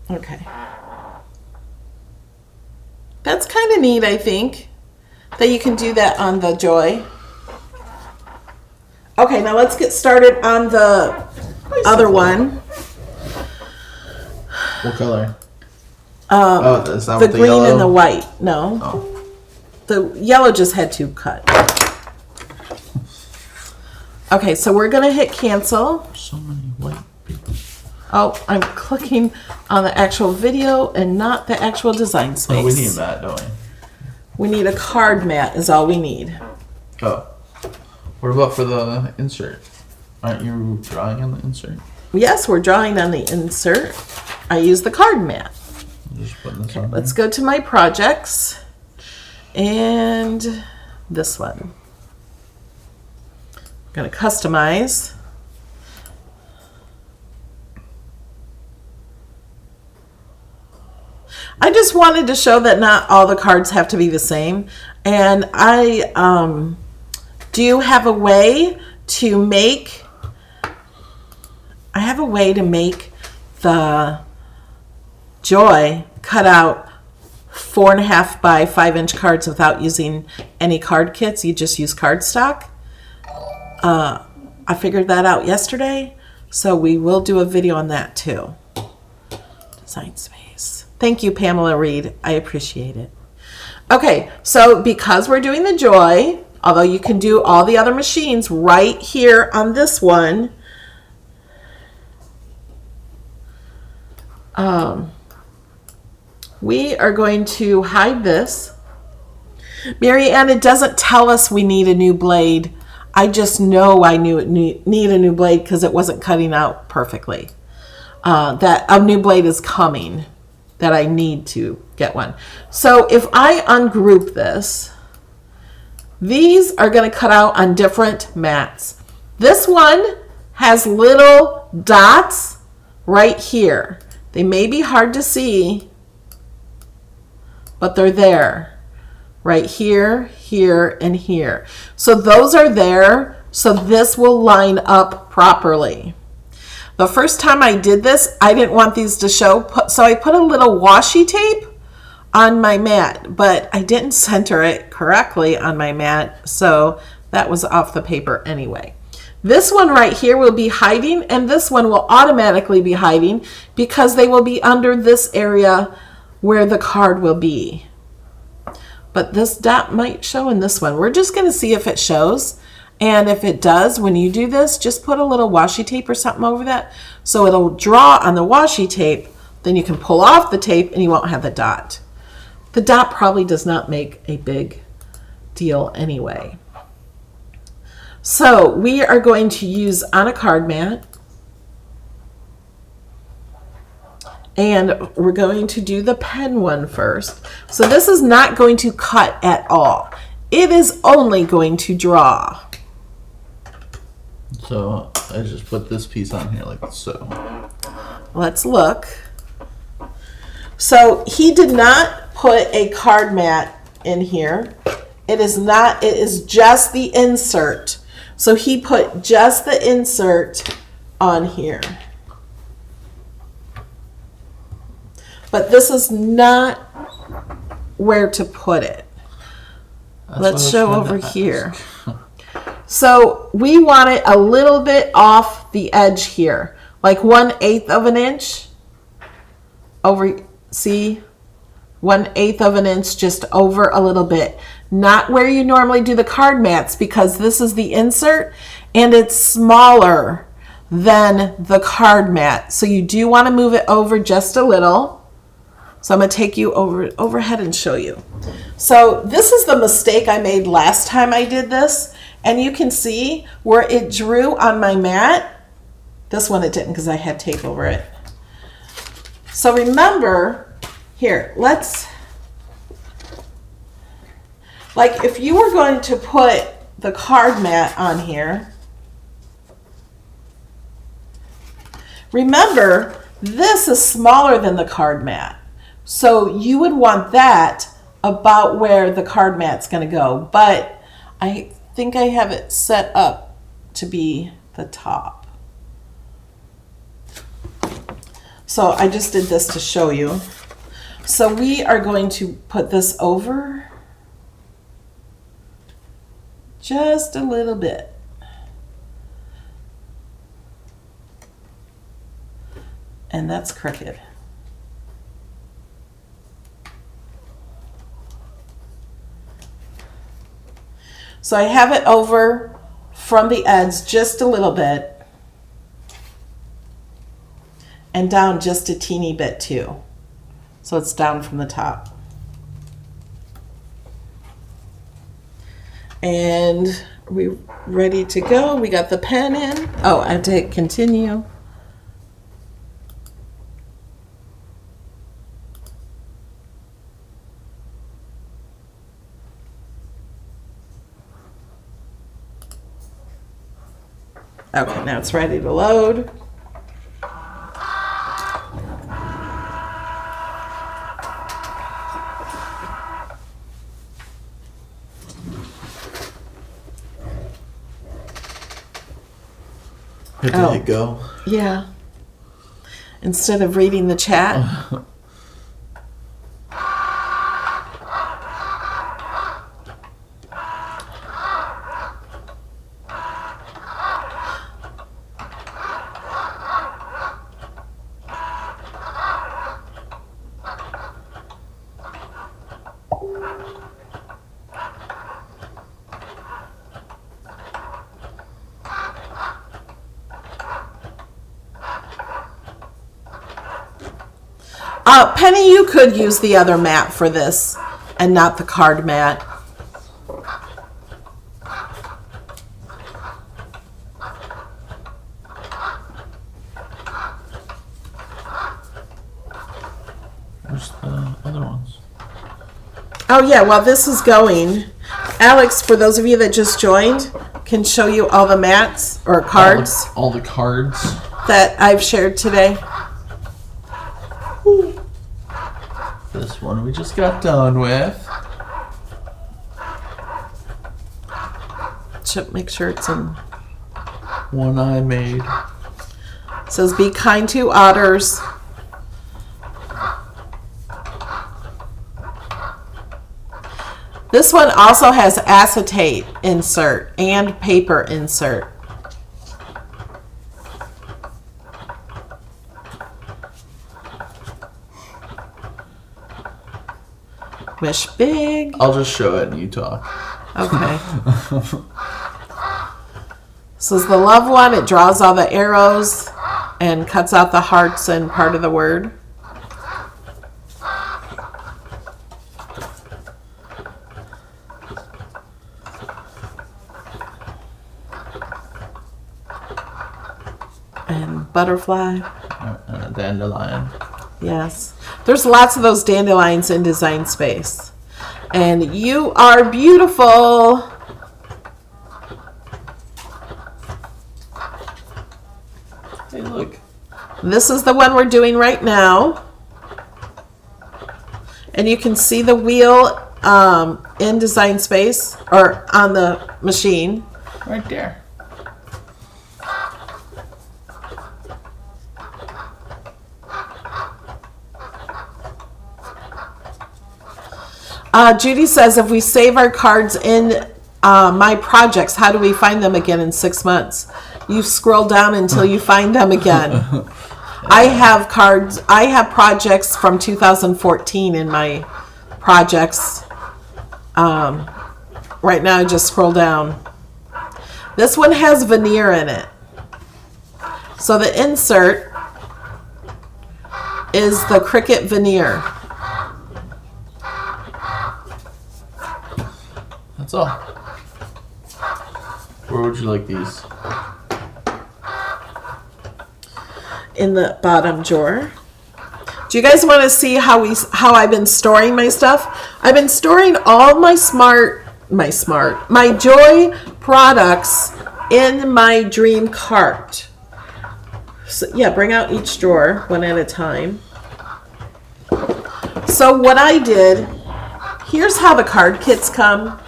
Okay. That's kind of neat, I think, that you can do that on the Joy. Okay, now let's get started on the other one. What color? Is that The what the green yellow? and the white. No. Oh. The yellow just had to cut. Okay, so we're going to hit cancel. So many white people. Oh, I'm clicking on the actual video and not the actual design space. Oh, we need that, don't we? We need a card mat is all we need. Oh. What about for the insert? Aren't you drawing on the insert? Yes, we're drawing on the insert. I use the card mat. Just putting this on Let's go to my projects and this one. I'm going to customize. I just wanted to show that not all the cards have to be the same. And I do have a way to make, the Joy cut out 4.5 by 5-inch cards without using any card kits. You just use cardstock. I figured that out yesterday, so we will do a video on that too. Design space. Thank you, Pamela Reed. I appreciate it. Okay, so because we're doing the Joy, although you can do all the other machines right here on this one, we are going to hide this. Mary Ann, it doesn't tell us we need a new blade. I just know I need a new blade because it wasn't cutting out perfectly. That a new blade is coming, that I need to get one. So if I ungroup this, these are going to cut out on different mats. This one has little dots right here. They may be hard to see, but they're there. Right here, here, and here. So those are there, so this will line up properly. The first time I did this, I didn't want these to show, so I put a little washi tape on my mat, but I didn't center it correctly on my mat, so that was off the paper anyway. This one right here will be hiding, and this one will automatically be hiding because they will be under this area where the card will be. But this dot might show in this one. We're just going to see if it shows. And if it does, when you do this, just put a little washi tape or something over that so it'll draw on the washi tape. Then you can pull off the tape and you won't have the dot. The dot probably does not make a big deal anyway. So we are going to use on a card mat. And we're going to do the pen one first. So this is not going to cut at all. It is only going to draw. So I just put this piece on here like so. Let's look. So he did not put a card mat in here. It is not, it is just the insert. So he put just the insert on here. But this is not where to put it. Let's show over here. So we want it a little bit off the edge here, like 1/8 of an inch over, see? 1/8 of an inch just over a little bit. Not where you normally do the card mats because this is the insert and it's smaller than the card mat. So you do want to move it over just a little. So I'm going to take you overhead and show you. So this is the mistake I made last time I did this. And you can see where it drew on my mat. This one it didn't because I had tape over it. So remember, here, let's, like if you were going to put the card mat on here, remember this is smaller than the card mat. So you would want that about where the card mat's going to go. But I think I have it set up to be the top. So I just did this to show you. So we are going to put this over just a little bit. And that's Cricut. So I have it over from the edge just a little bit and down just a teeny bit too. So it's down from the top. And are we ready to go? We got the pen in. Oh, I have to hit continue. Okay, now it's ready to load. Did it go? Yeah. Instead of reading the chat. Penny, you could use the other mat for this and not the card mat. Where's the other ones? Oh yeah, while this is going, Alex, for those of you that just joined, can show you all the mats or cards. All the cards that I've shared today. Ooh. This one we just got done with. Should make sure it's in. One I made. It says be kind to otters. This one also has acetate insert and paper insert. Wish big. I'll just show it and you talk. Okay. This is the love one. It draws all the arrows and cuts out the hearts and part of the word. And butterfly. And a dandelion. Yes. There's lots of those dandelions in Design Space. And you are beautiful. Hey, look. This is the one we're doing right now. And you can see the wheel in Design Space or on the machine. Right there. Judy says, if we save our cards in my projects, how do we find them again in 6 months? You scroll down until you find them again. I have cards, I have projects from 2014 in my projects. Right now I just scroll down. This one has veneer in it. So the insert is the Cricut veneer. That's all. Where would you like these? In the bottom drawer. Do you guys want to see how I've been storing my stuff? I've been storing all my Joy products in my dream cart. So, yeah, bring out each drawer one at a time. So what I did, here's how the card kits come.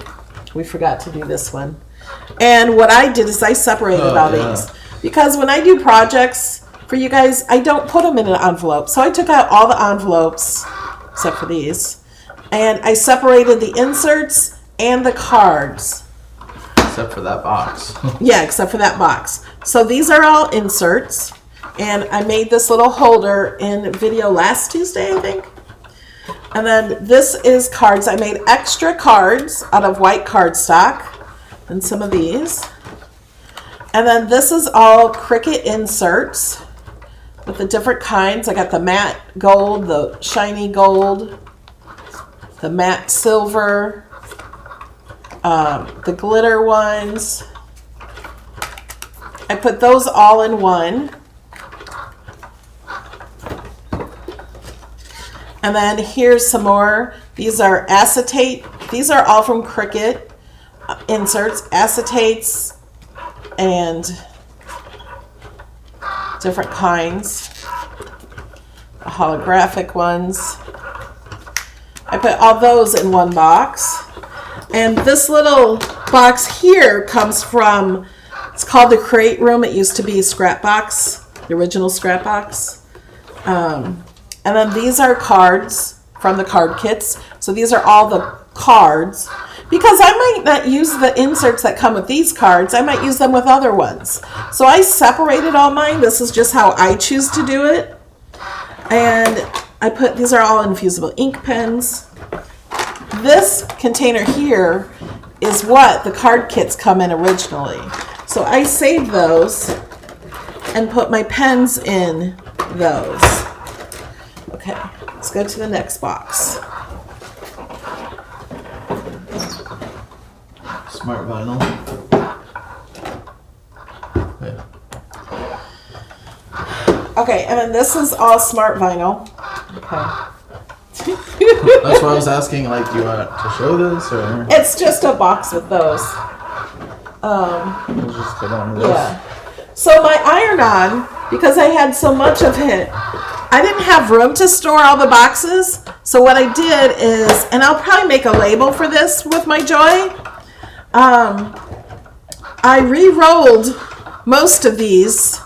We forgot to do this one. And what I did is I separated all these. Because when I do projects for you guys, I don't put them in an envelope. So I took out all the envelopes, except for these. And I separated the inserts and the cards. Except for that box. Yeah, except for that box. So these are all inserts. And I made this little holder in video last Tuesday, I think. And then this is cards. I made extra cards out of white cardstock. and some of these. And then this is all Cricut inserts with the different kinds. I got the matte gold, the shiny gold, the matte silver, the glitter ones. I put those all in one. And then here's some more. These are acetate. These are all from Cricut inserts, acetates, and different kinds. The holographic ones. I put all those in one box. And this little box here comes from, it's called the Create Room. It used to be Scrap Box, the original Scrap Box. And then these are cards from the card kits. So these are all the cards. Because I might not use the inserts that come with these cards. I might use them with other ones. So I separated all mine. This is just how I choose to do it. And I put, these are all infusible ink pens. This container here is what the card kits come in originally. So I saved those and put my pens in those. Okay, let's go to the next box. Smart vinyl. Yeah. Okay, and then this is all smart vinyl. Okay. That's why I was asking, like, do you want to show this, or? It's just a box with those. We'll just put on this. Yeah. So my iron-on, because I had so much of it, I didn't have room to store all the boxes. So what I did is, and I'll probably make a label for this with my Joy. I re-rolled most of these.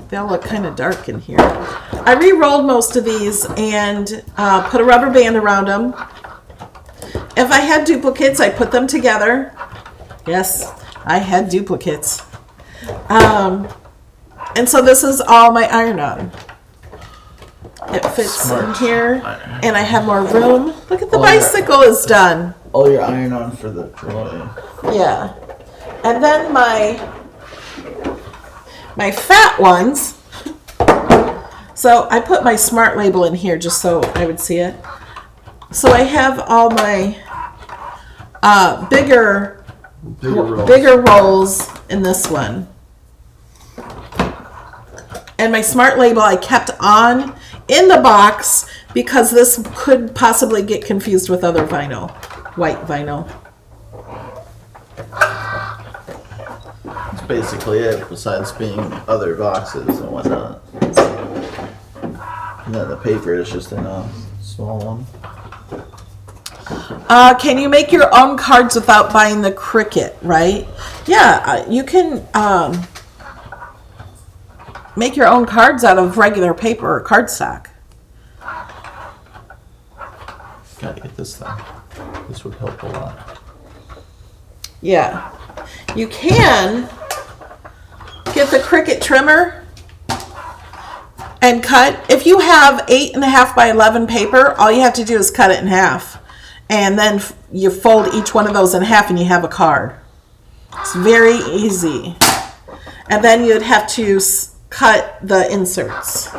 They all look kind of dark in here. I re-rolled most of these and put a rubber band around them. If I had duplicates, I put them together. Yes, I had duplicates. And so this is all my iron-on. It fits in here, and I have more room. Look at the bicycle is done. All your iron-on for the Joy. Yeah. And then my fat ones. So I put my smart label in here just so I would see it. So I have all my bigger rolls in this one. And my smart label I kept on in the box because this could possibly get confused with other vinyl, white vinyl. That's basically it, besides being other boxes and whatnot. And then the paper is just in a small one. Can you make your own cards without buying the Cricut, right? Yeah, you can make your own cards out of regular paper or cardstock. Gotta get this thing. This would help a lot. Yeah. You can get the Cricut trimmer and cut. If you have 8.5 by 11 paper, all you have to do is cut it in half. And then you fold each one of those in half and you have a card. It's very easy. And then you'd have to cut the inserts.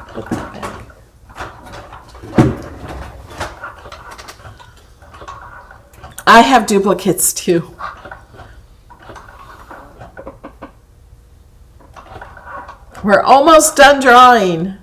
Put that back. I have duplicates too. We're almost done drawing.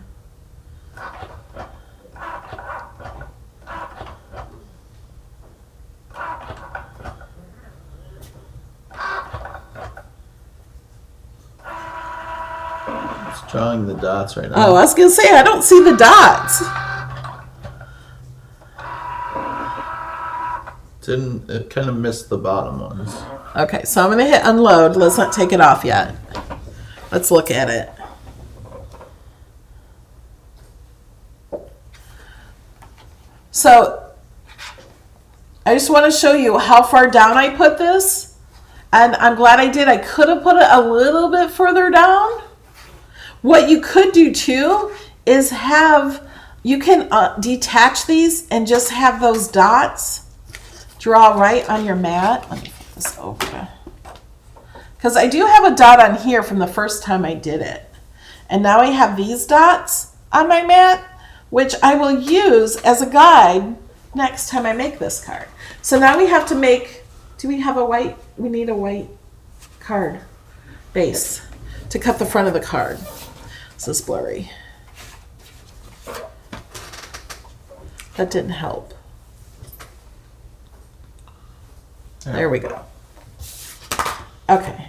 Drawing the dots right now. Oh, I was going to say, I don't see the dots. It kind of missed the bottom ones. Okay, so I'm going to hit unload. Let's not take it off yet. Let's look at it. So, I just want to show you how far down I put this. And I'm glad I did. I could have put it a little bit further down. What you could do too is you can detach these and just have those dots draw right on your mat. Let me flip this over. Because I do have a dot on here from the first time I did it. And now I have these dots on my mat, which I will use as a guide next time I make this card. So now we have to make, do we have a white, we need a white card base to cut the front of the card. This is blurry. That didn't help. There we go. Okay.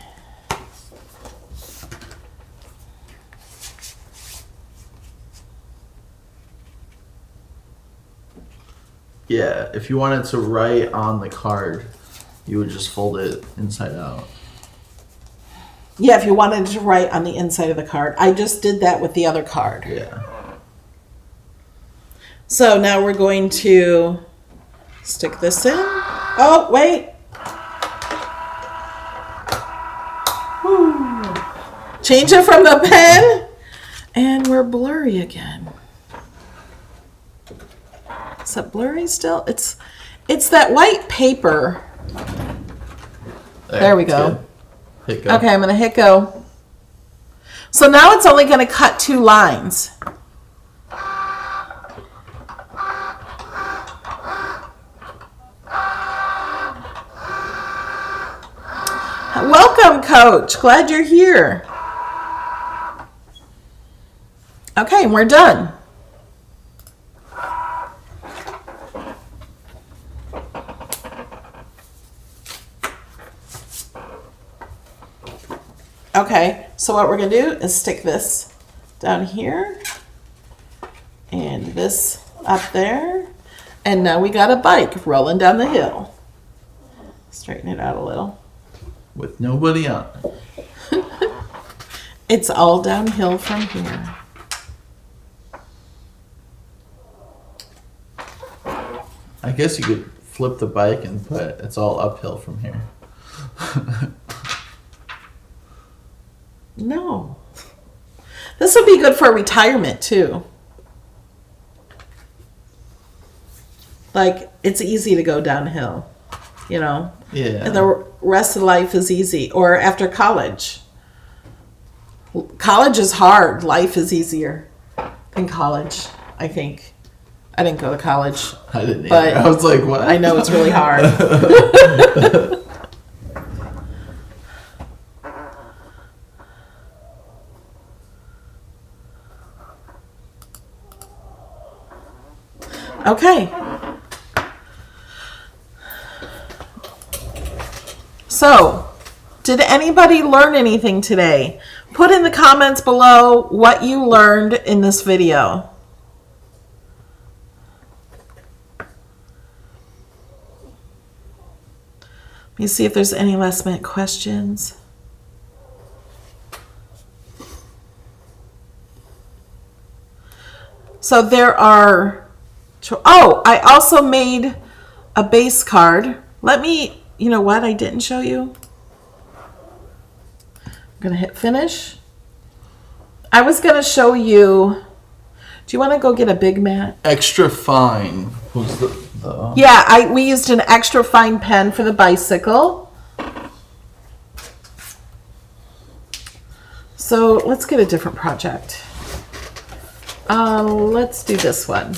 Yeah, if you wanted to write on the card, you would just fold it inside out. Yeah, if you wanted to write on the inside of the card. I just did that with the other card. Yeah. So now we're going to stick this in. Oh, wait. Whew. Change it from the pen. And we're blurry again. Is that blurry still? It's that white paper. There we go. Hit go. Okay, I'm going to hit go. So now it's only going to cut 2 lines. Welcome, Coach. Glad you're here. Okay, and we're done. Okay, so what we're going to do is stick this down here and this up there. And now we got a bike rolling down the hill. Straighten it out a little. With nobody on it. It's all downhill from here. I guess you could flip the bike and put it's all uphill from here. No. This would be good for retirement too. Like, it's easy to go downhill, you know? Yeah. And the rest of life is easy. Or after college. College is hard. Life is easier than college, I think. I didn't go to college. I didn't but either. I was like, what? I know it's really hard. Okay. So, did anybody learn anything today? Put in the comments below what you learned in this video. Let me see if there's any last minute questions. So there are, oh, I also made a base card. Let me, you know what I didn't show you? I'm going to hit finish. I was going to show you, do you want to go get a big mat? Extra fine. What's the Yeah, we used an extra fine pen for the bicycle. So let's get a different project. Let's do this one.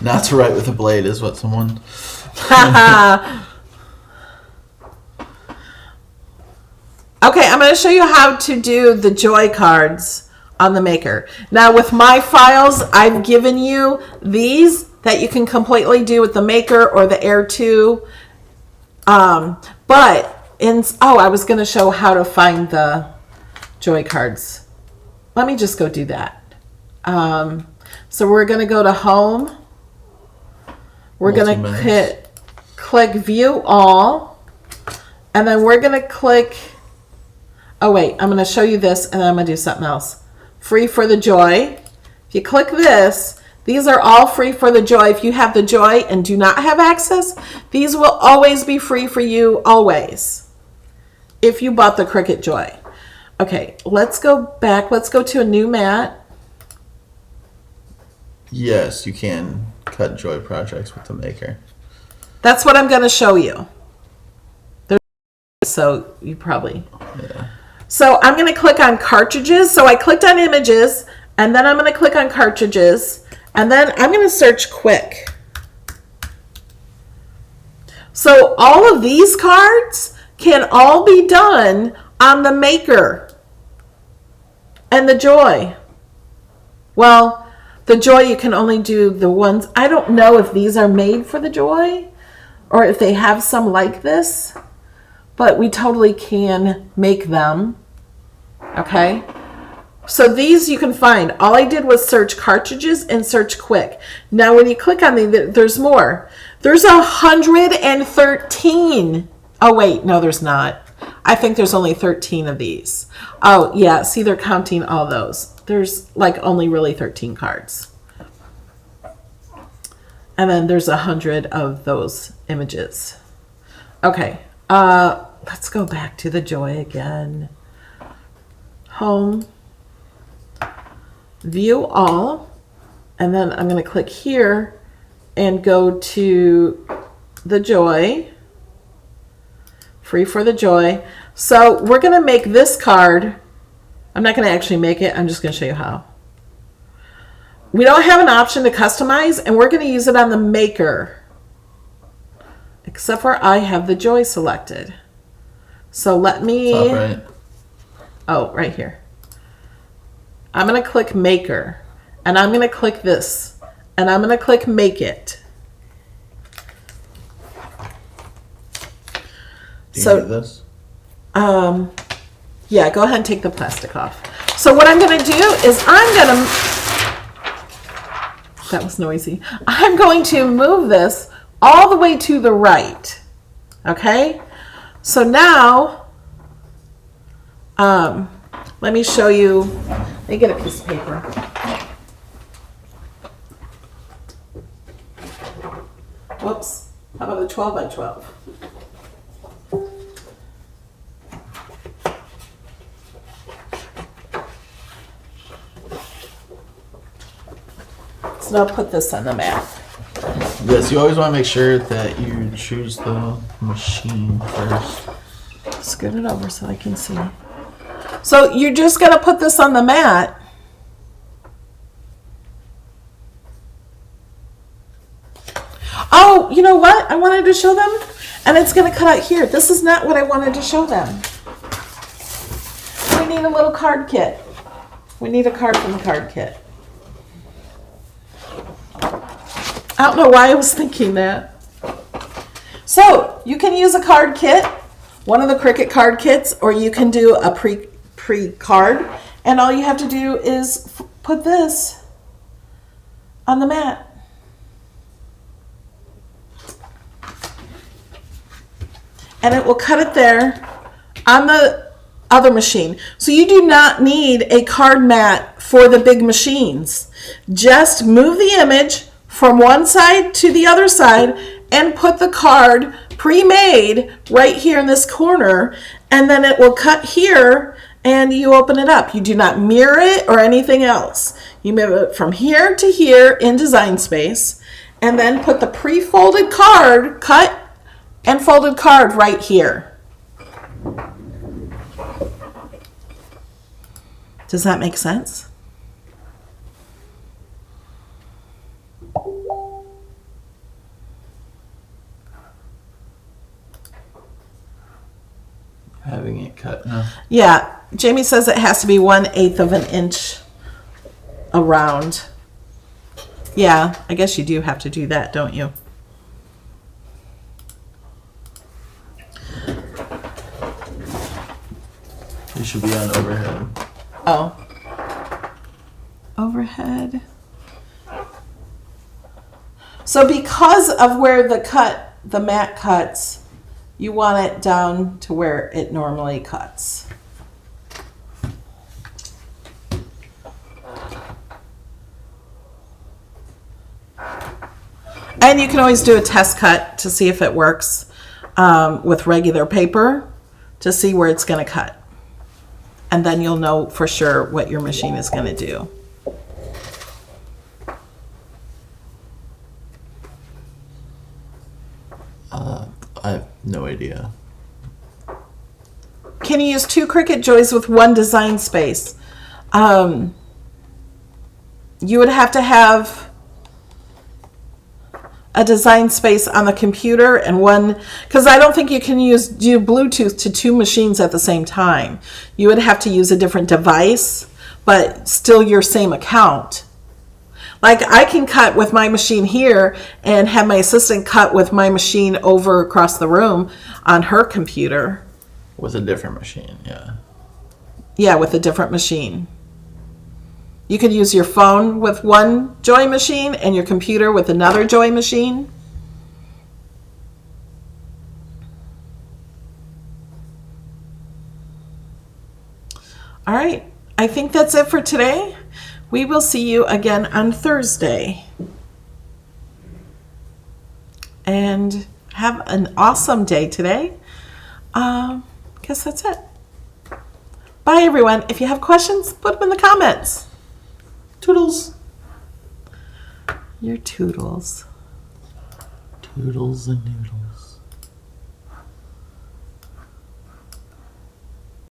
Not to write with a blade is what someone... Okay, I'm going to show you how to do the joy cards on the maker. Now with my files, I've given you these that you can completely do with the maker or the Air 2. But I was going to show how to find the joy cards. Let me just go do that. So we're going to go to home. We're going to click view all. And then we're going to click, oh wait, I'm going to show you this and then I'm going to do something else. Free for the joy. If you click this, these are all free for the joy. If you have the joy and do not have access, these will always be free for you, always. If you bought the Cricut Joy. Okay, let's go back. Let's go to a new mat. Yes, you can cut joy projects with the maker. That's what I'm going to show you. So you probably... Yeah. So I'm going to click on cartridges. So I clicked on images, and then I'm going to click on cartridges, and then I'm going to search quick. So all of these cards can all be done on the Maker and the Joy. Well, the Joy you can only do the ones. I don't know if these are made for the Joy or if they have some like this, but we totally can make them. Okay. So these you can find. All I did was search cartridges and search quick. Now when you click on these, there's more. There's 113. Oh wait, no there's not. I think there's only 13 of these. Oh yeah, see they're counting all those. There's like only really 13 cards. And then there's 100 of those images. Okay, let's go back to the Joy again. Home. View all, and then I'm going to click here and go to the Joy, free for the Joy. So we're going to make this card. I'm not going to actually make it. I'm just going to show you how. We don't have an option to customize, and we're going to use it on the Maker, except for I have the Joy selected. So let me... Top right. Oh, right here. I'm going to click Maker, and I'm going to click this, and I'm going to click Make It. Do you need this? Yeah, go ahead and take the plastic off. So what I'm going to do is that was noisy. I'm going to move this all the way to the right. Okay? So now, let me show you. Let me get a piece of paper. Whoops. How about a 12 by 12? So now put this on the mat. Yes, you always want to make sure that you choose the machine first. Scoot it over so I can see. So you're just going to put this on the mat. Oh, you know what? I wanted to show them, and it's going to cut out here. This is not what I wanted to show them. We need a little card kit. We need a card from the card kit. I don't know why I was thinking that. So you can use a card kit, one of the Cricut card kits, or you can do a pre-card, and all you have to do is put this on the mat. And it will cut it there on the other machine. So you do not need a card mat for the big machines. Just move the image from one side to the other side and put the card pre-made right here in this corner, and then it will cut here and you open it up. You do not mirror it or anything else. You move it from here to here in Design Space, and then put the pre-folded card, cut and folded card right here. Does that make sense? Having it cut now. Yeah, Jamie says it has to be 1/8 of an inch around. Yeah, I guess you do have to do that, don't you? It should be on overhead. Oh. Overhead. So because of where the mat cuts, you want it down to where it normally cuts. And you can always do a test cut to see if it works with regular paper to see where it's going to cut. And then you'll know for sure what your machine is going to do. I have no idea. Can you use 2 Cricut joys with 1 design space? You would have to have a design space on the computer and one, because I don't think you can do Bluetooth to 2 machines at the same time. You would have to use a different device, but still your same account. Like I can cut with my machine here and have my assistant cut with my machine over across the room on her computer. With a different machine, yeah. Yeah, with a different machine. You could use your phone with one Joy machine and your computer with another Joy machine. All right, I think that's it for today. We will see you again on Thursday. And have an awesome day today. Guess that's it. Bye, everyone. If you have questions, put them in the comments. Toodles. Your toodles. Toodles and noodles.